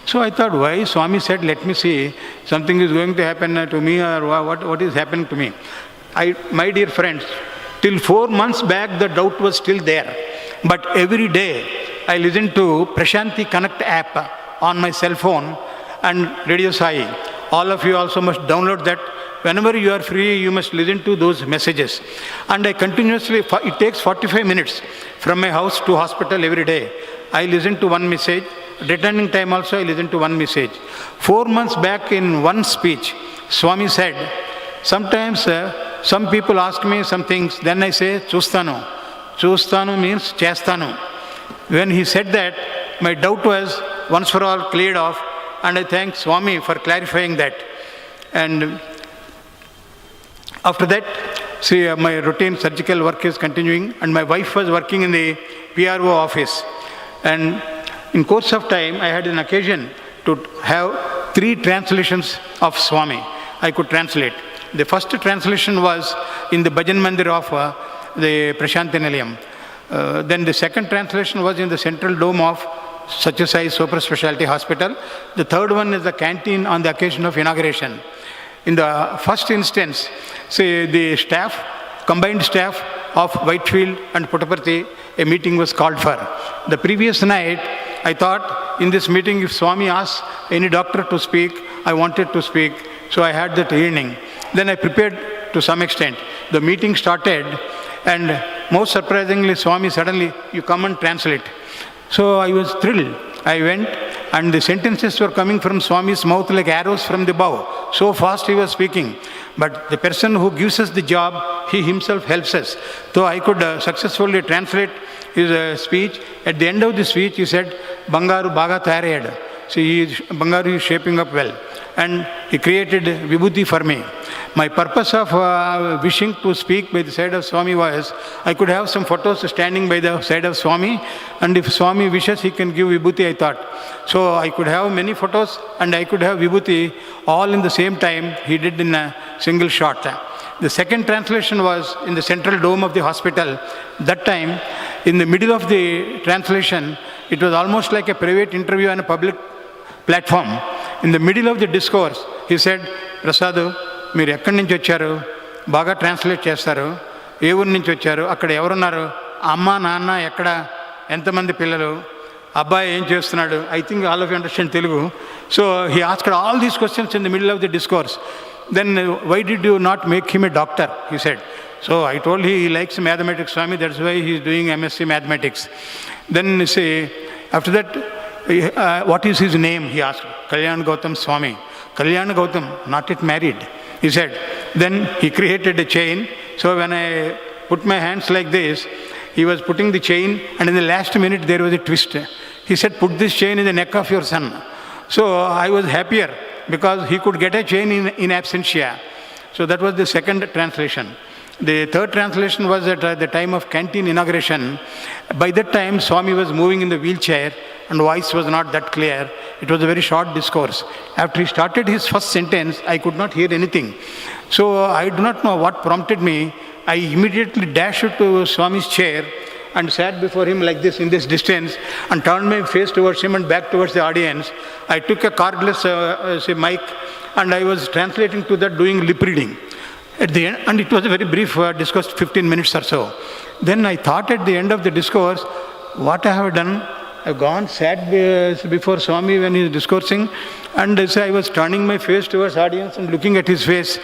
So I thought, why Swami said let me see? Something is going to happen to me, or what is happening to me? My dear friends, till 4 months back the doubt was still there. But every day I listen to Prasanthi Connect app on my cell phone and Radio Sai. All of you also must download that. Whenever you are free, you must listen to those messages. And I continuously, it takes 45 minutes from my house to hospital every day. I listen to one message. Returning time also I listen to one message. 4 months back in one speech, Swami said, sometimes some people ask me some things, then I say, Chustanu. Chustanu means chastanu. When he said that, my doubt was once for all cleared off, and I thank Swami for clarifying that. And after that, see, my routine surgical work is continuing, and my wife was working in the PRO office. And in course of time, I had an occasion to have 3 translations of Swami. I could translate. The first translation was in the Bhajan Mandir of the Prasanthi Nilayam. Then the second translation was in the central dome of Sathya Sai Super Specialty Hospital. The third one is the canteen on the occasion of inauguration. In the first instance, say the staff, combined staff of Whitefield and Puttaparthi, a meeting was called for. The previous night, I thought in this meeting, if Swami asks any doctor to speak, I wanted to speak. So I had that evening. Then I prepared to some extent. The meeting started, and most surprisingly, Swami suddenly, you come and translate. So I was thrilled. I went, and the sentences were coming from Swami's mouth like arrows from the bow. So fast he was speaking. But the person who gives us the job, he himself helps us. So I could successfully translate his speech. At the end of the speech, he said, Bangaru baga tayarayadu. See, Bangaru is shaping up well. And he created Vibhuti for me. My purpose of wishing to speak by the side of Swami was, I could have some photos standing by the side of Swami, and if Swami wishes, he can give Vibhuti, I thought. So I could have many photos, and I could have Vibhuti all in the same time. He did in a single shot. The second translation was in the central dome of the hospital. That time, in the middle of the translation, it was almost like a private interview on a public platform. In the middle of the discourse, he said, Prasadu, మీరు ఎక్కడి నుంచి వచ్చారు, బాగా translate చేస్తారు, ఏ ఊరి నుంచి వచ్చారు, అక్కడ ఎవరున్నారు, అమ్మ నాన్న ఎక్కడ, ఎంతమంది పిల్లలు, అబ్బాయి ఏం చేస్తున్నాడు, I think all of you understand Telugu. So he asked all these questions in the middle of the discourse. Then why did you not make him a doctor, he said. So I told he likes mathematics, Swami, that's why he is doing MSc mathematics. Then say, after that, what is his name, he asked. Kalyan Gautam Swami. Kalyan Gautam, not yet married, he said. Then he created a chain. So when I put my hands like this, he was putting the chain, and in the last minute there was a twist. He said, put this chain in the neck of your son. So I was happier, because he could get a chain in absentia. So that was the second translation. The third translation was at the time of canteen inauguration. By that time, Swami was moving in the wheelchair, and voice was not that clear. It was a very short discourse. After he started his first sentence, I could not hear anything. So I do not know what prompted me. I immediately dashed to Swami's chair and sat before him like this, in this distance, and turned my face towards him and back towards the audience. I took a cordless mic and I was translating to that, doing lip reading. At the end, and it was a very brief discourse, 15 minutes or so. Then I thought at the end of the discourse, what I have done, I've gone, sat before Swami when he was discoursing, and I was turning my face towards audience and looking at his face.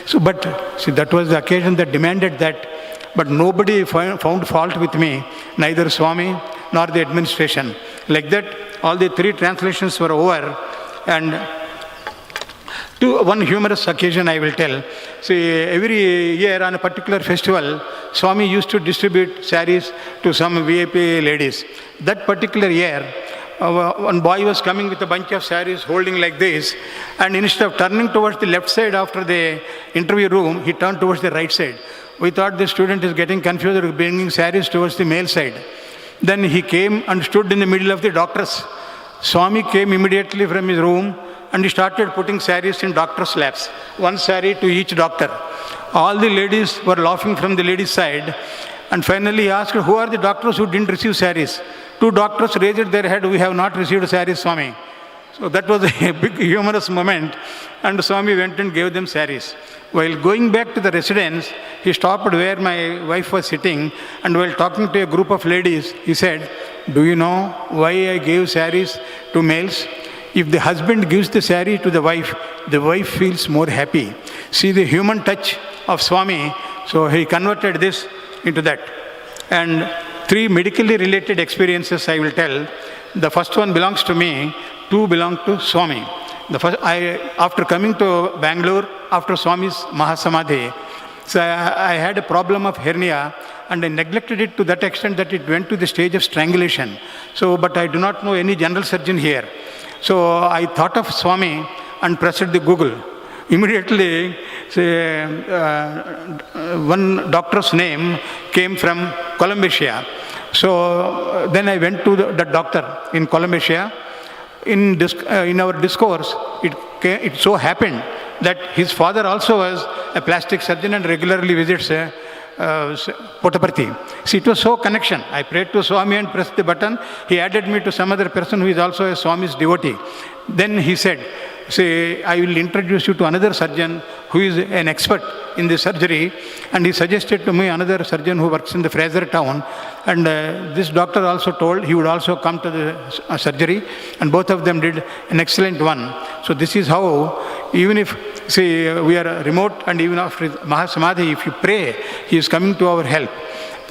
So, but see, that was the occasion that demanded that. But nobody found fault with me, neither Swami nor the administration. Like that, all the 3 translations were over, and to one humorous occasion I will tell. See, every year on a particular festival, Swami used to distribute saris to some VIP ladies. That particular year, one boy was coming with a bunch of saris holding like this, and instead of turning towards the left side after the interview room, he turned towards the right side. We thought the student is getting confused with bringing saris towards the male side. Then he came and stood in the middle of the doctors. Swami came immediately from his room and he started putting saris in doctors' laps, 1 sari to each doctor. All the ladies were laughing from the ladies' side, and finally he asked, who are the doctors who didn't receive saris? 2 doctors raised their head, we have not received saris, Swami. So that was a big humorous moment, and Swami went and gave them saris. While going back to the residence, he stopped where my wife was sitting, and while talking to a group of ladies, he said, do you know why I gave saris to males? If the husband gives the sari to the wife feels more happy. See the human touch of Swami, so he converted this into that. And 3 medically related experiences I will tell. The first one belongs to me, 2 belong to Swami. The first, after coming to Bangalore, after Swami's Mahasamadhi, so I had a problem of hernia, and I neglected it to that extent that it went to the stage of strangulation. So, but I do not know any general surgeon here. So I thought of Swami and pressed the Google. Immediately, one doctor's name came from Columbia. So then I went to the doctor in Columbia. In our discourse, it so happened that his father also was a plastic surgeon and regularly visits Puttaparthi. See, it was so connection. I prayed to Swami and pressed the button. He added me to some other person who is also a Swami's devotee. Then he said, I will introduce you to another surgeon who is an expert in the surgery. And he suggested to me another surgeon who works in the Fraser town. And this doctor also told he would also come to the surgery. And both of them did an excellent one. So this is how, even if, we are remote, and even after Mahasamadhi, if you pray, he is coming to our help.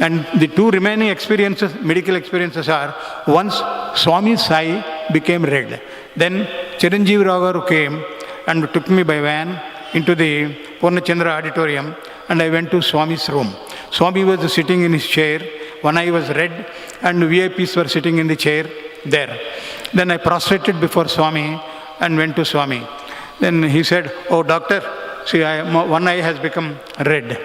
And the 2 remaining experiences, medical experiences are, once Swami's eye became red. Then Chiranjeev Rao came and took me by van into the Purnachandra auditorium, and I went to Swami's room. Swami was sitting in his chair, one eye was red, and VIPs were sitting in the chair there. Then I prostrated before Swami and went to Swami. Then he said, oh doctor, one eye has become red.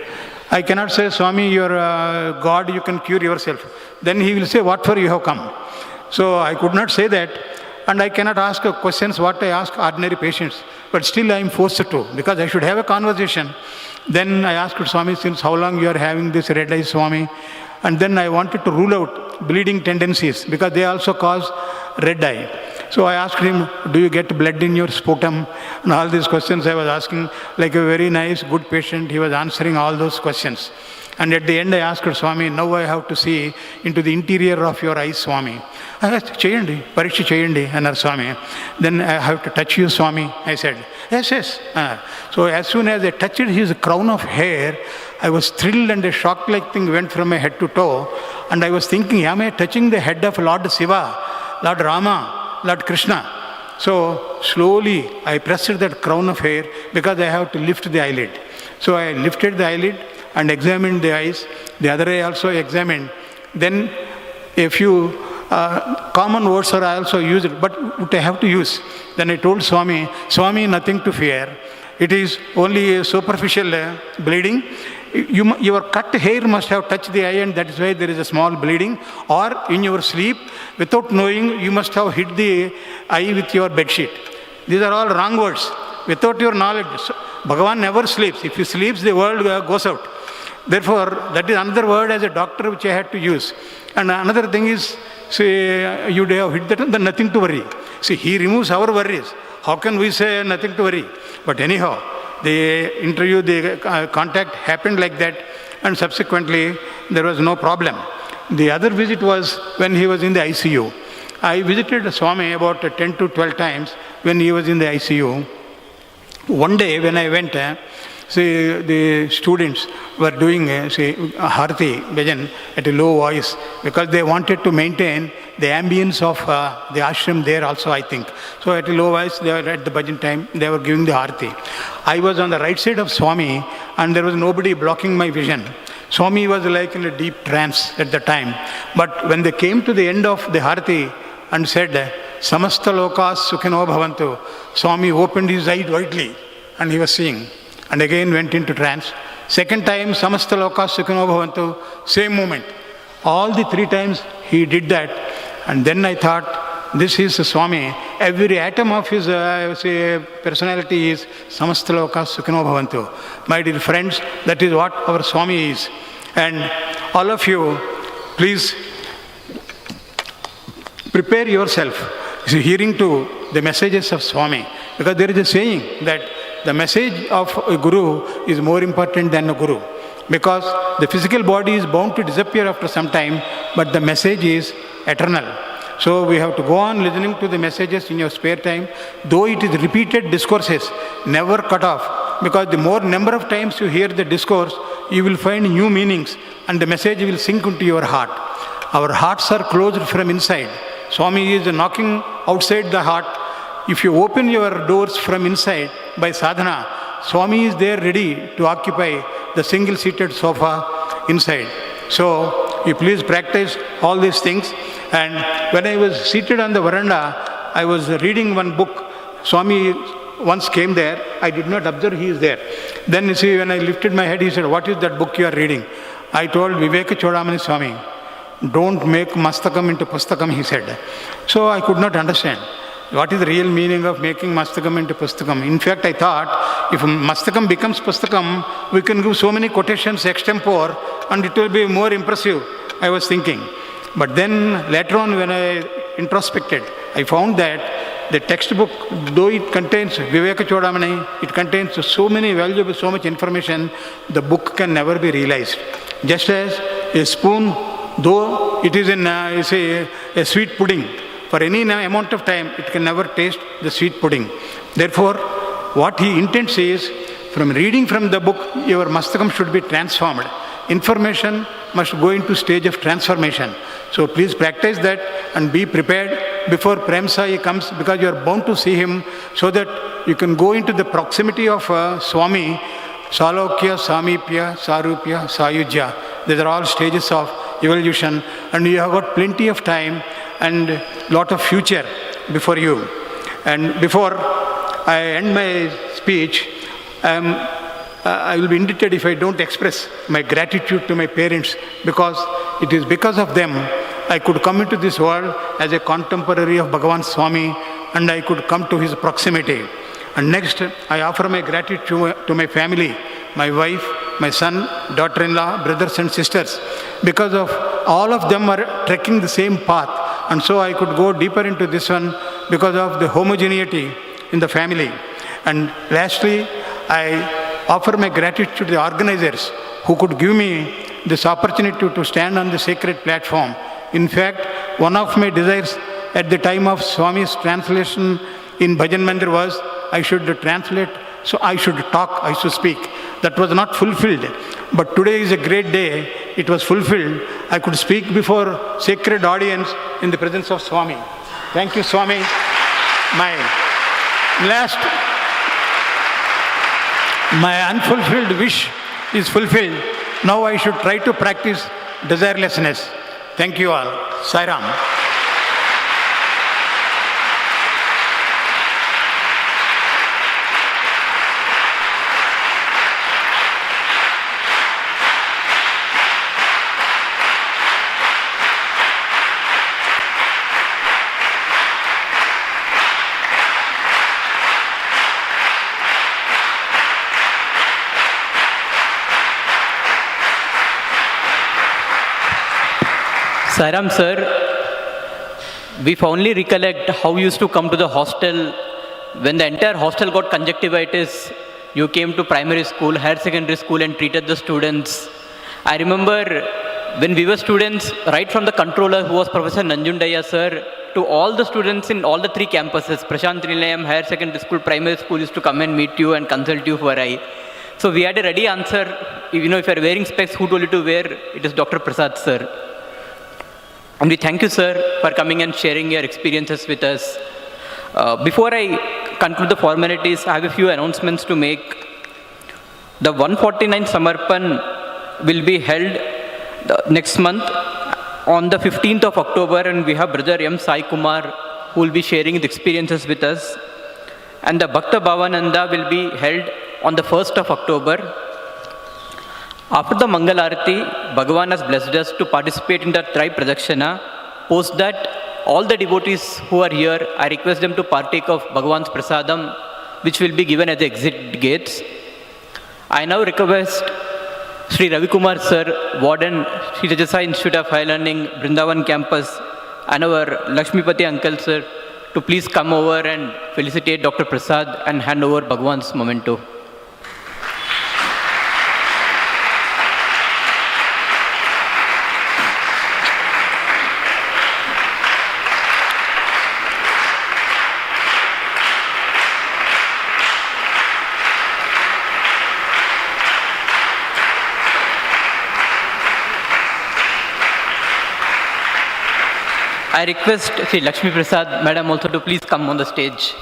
I cannot say, Swami, you are God, you can cure yourself. Then he will say, what for you have come? So I could not say that, and I cannot ask questions what I ask ordinary patients. But still I am forced to, because I should have a conversation. Then I asked Swami, since how long you are having this red eye, Swami? And then I wanted to rule out bleeding tendencies, because they also cause red eye. So I asked him, do you get blood in your sputum? And all these questions I was asking, like a very nice, good patient. He was answering all those questions. And at the end I asked Swami, now I have to see into the interior of your eyes, Swami. I asked, Cheyandi, Pariksha Cheyandi, and Swami. Then I have to touch you, Swami. I said, yes. So as soon as I touched his crown of hair, I was thrilled, and a shock-like thing went from my head to toe. And I was thinking, am I touching the head of Lord Siva, Lord Rama, Lord Krishna? So slowly I pressed that crown of hair, because I have to lift the eyelid. So I lifted the eyelid and examined the eyes. The other eye also examined. Then a few common words are also used, but what I have to use. Then I told Swami, nothing to fear. It is only a superficial bleeding. Your cut hair must have touched the eye, and that is why there is a small bleeding. Or in your sleep, without knowing, you must have hit the eye with your bedsheet. These are all wrong words. Without your knowledge, Bhagavan never sleeps. If he sleeps, the world goes out. Therefore, that is another word as a doctor which I had to use. And another thing is, you have hit that, then nothing to worry. See, he removes our worries. How can we say nothing to worry? But anyhow, the interview, the contact happened like that, and subsequently there was no problem. The other visit was when he was in the ICU. I visited Swami about 10 to 12 times when he was in the ICU. One day when I went, the students were doing Harati Bhajan at a low voice because they wanted to maintain the ambience of the ashram there also, I think. So at a low voice, they were at the bhajan time, they were giving the Harati. I was on the right side of Swami and there was nobody blocking my vision. Swami was like in a deep trance at the time. But when they came to the end of the Harati and said, Samasta lokas sukhino bhavantu, Swami opened his eyes widely and he was seeing. And again went into trance. Second time, Samasta lokas sukhino bhavantu, same moment. All the 3 times he did that. And then I thought, this is Swami. Every atom of his personality is Samasta lokas sukhino bhavantu. My dear friends, that is what our Swami is. And all of you, please prepare yourself hearing to the messages of Swami. Because there is a saying that the message of a guru is more important than a guru. Because the physical body is bound to disappear after some time, but the message is eternal. So we have to go on listening to the messages in your spare time. Though it is repeated discourses, never cut off. Because the more number of times you hear the discourse, you will find new meanings and the message will sink into your heart. Our hearts are closed from inside. Swami is knocking outside the heart. If you open your doors from inside by sadhana, Swami is there ready to occupy the single-seated sofa inside. So, you please practice all these things. And when I was seated on the veranda, I was reading one book. Swami once came there. I did not observe he is there. Then you see, when I lifted my head, he said, what is that book you are reading? I told Viveka Chodamani Swami, don't make mastakam into pustakam, he said. So I could not understand. What is the real meaning of making mastakam into pustakam? In fact, I thought, if mastakam becomes pustakam, we can give so many quotations extempore and it will be more impressive, I was thinking. But then later on when I introspected, I found that the textbook, though it contains Viveka Chodamani, it contains so many valuable, so much information, the book can never be realized. Just as a spoon, though it is in a sweet pudding, for any amount of time, it can never taste the sweet pudding. Therefore, what he intends is, from reading from the book, your mastakam should be transformed. Information must go into stage of transformation. So please practice that and be prepared before Prem Sai comes, because you are bound to see him, so that you can go into the proximity of Swami, Salokya, Samipya, Sarupya, Sayujya. These are all stages of evolution, and you have got plenty of time and lot of future before you. And before I end my speech, I will be indebted if I don't express my gratitude to my parents, because it is because of them I could come into this world as a contemporary of Bhagavan Swami, and I could come to his proximity. And next, I offer my gratitude to my family, my wife, my son, daughter-in-law, brothers and sisters, because of all of them are trekking the same path. And so I could go deeper into this one because of the homogeneity in the family. And lastly, I offer my gratitude to the organizers who could give me this opportunity to stand on the sacred platform. In fact, one of my desires at the time of Swami's translation in Bhajan Mandir was, I should translate, so I should talk, I should speak. That was not fulfilled. But today is a great day. It was fulfilled. I could speak before sacred audience in the presence of Swami. Thank you, Swami. My unfulfilled wish is fulfilled. Now I should try to practice desirelessness. Thank you all. Sairam. Sairam sir, we fondly recollect how you used to come to the hostel when the entire hostel got conjunctivitis, you came to primary school, higher secondary school and treated the students. I remember when we were students, right from the controller who was Professor Nanjundaya sir, to all the students in all the three campuses, Prasanthi Nilayam, higher secondary school, primary school used to come and meet you and consult you for eye. So we had a ready answer. If you are wearing specs, who told you to wear? It is Dr. Prasad sir. And we thank you sir for coming and sharing your experiences with us. Before I conclude the formalities, I have a few announcements to make. The 149th Samarpan will be held next month on the 15th of October, and we have Brother M. Sai Kumar who will be sharing his experiences with us. And the Bhakta Bhavananda will be held on the 1st of October. After the Mangala Aarathi, Bhagavan has blessed us to participate in the thrice Pradakshina. Post that, all the devotees who are here, I request them to partake of Bhagavan's Prasadam, which will be given at the exit gates. I now request Sri Ravi Kumar sir, Warden, Sri Rajasa Institute of Higher Learning, Brindavan campus, and our Lakshmipati uncle sir, to please come over and felicitate Dr. Prasad and hand over Bhagavan's memento. I request Sri Lakshmi Prasad, Madam, also to please come on the stage.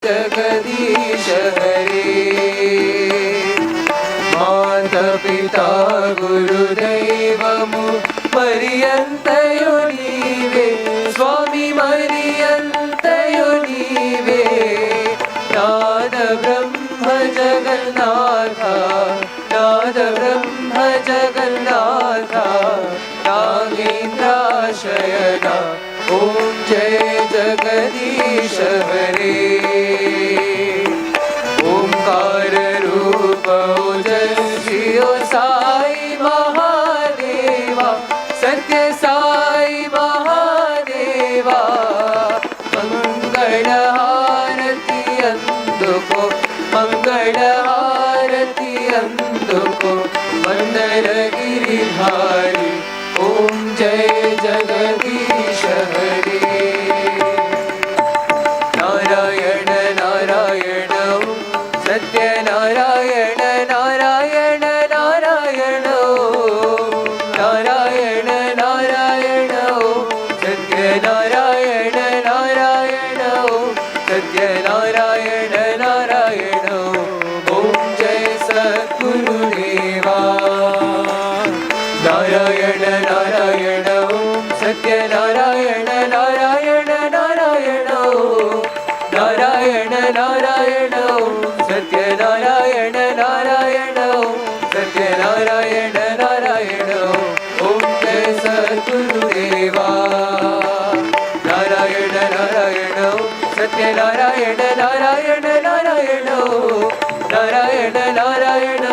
Jagdish हरे माता पिता गुरुदैवमु पर्यन्तयो नीवे स्वामी पर्यन्तयो नीवे नाद ब्रह्म जगन्नाथ नाद ब्रह्म जगन्नाथ नागेन्द्राशयना ॐ जय जगदीश हरे ओंकार रूप ओजस्वी साई महादेवा सत्य साई महादेवा అందుకో వందన గిరిధారి ఓం జయ జగదీశ హరి నారాయణ నారాయణ సత్యనారాయణ నారాయణ నారాయణ నారాయణ నారాయణ సత్యనారాయణ నారాయణ సత్యనారాయణ నారాయణ ఓం జయ సద్గురుదేవా నారాయణ నారాయణ సత్యనారాయణ నారాయణ నారాయణ నారాయణ నారాయణ సత్యనారాయణ నారాయణ సత్యనారాయణ నారాయణ ఓం జయ సద్గురుదేవా నారాయణ నారాయణ సత్యనారాయణ నారాయణ నారాయణ నారాయణ నారాయణ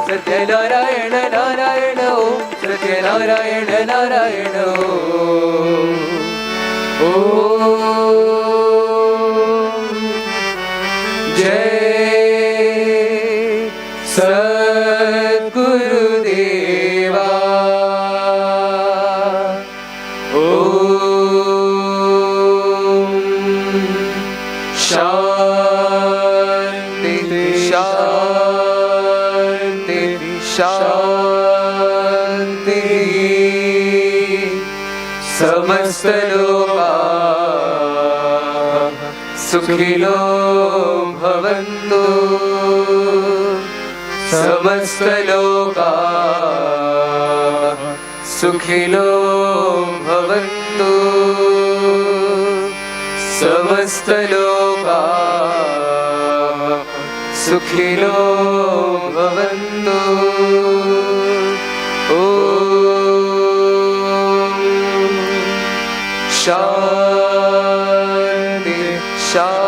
సత్యనారాయణ నారాయణ సత్యనారాయణ నారాయణ ఓ జయ సద్గురుదేవా ఓం శాంతి శాంతి శాంతి సమస్త లోకా సుఖినో భవంతు సమస్త లోకా సుఖినో భవంతు సమస్త లోకా సుఖినో భవంతు ఓం శాంతి శాంతి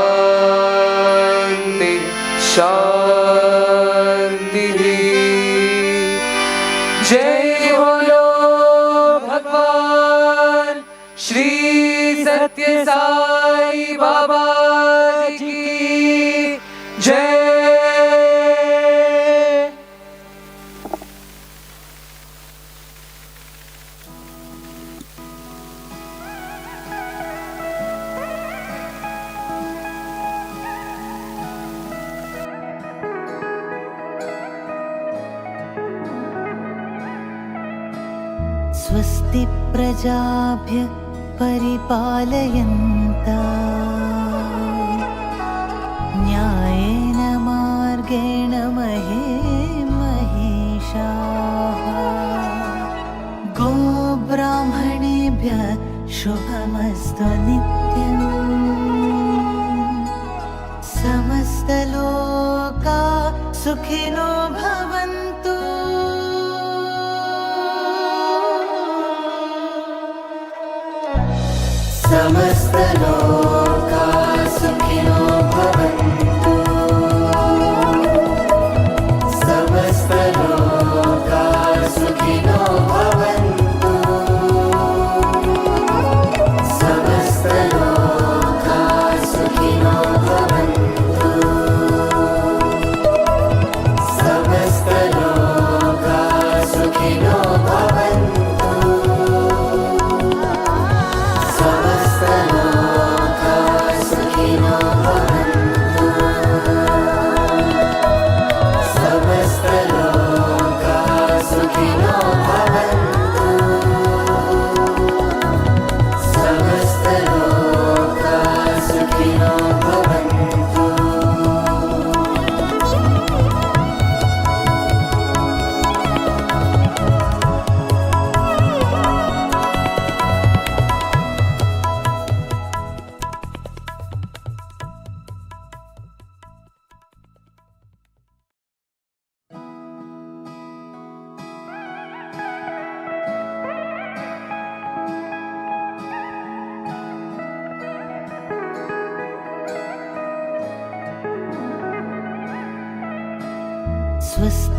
శాంతి జై బోలో భగవాన్ శ్రీ సత్య సాయి బాబా की जय। स्वस्ति प्रजाभ्य परिपालयन्ता न्यायेन मार्गेण महिषाः गोब्राह्मणेभ्यः शुभमस्तु नित्यम् समस्तलोका सुखिनो भवन्तु समस्तलोका सुखिनो भवन्तु समस्तलोका सुखिनो भवन्तु समस्तलोका सुखिनो भवन्तु समस्तलोका सुखिनो भवन्तु स्वस्ति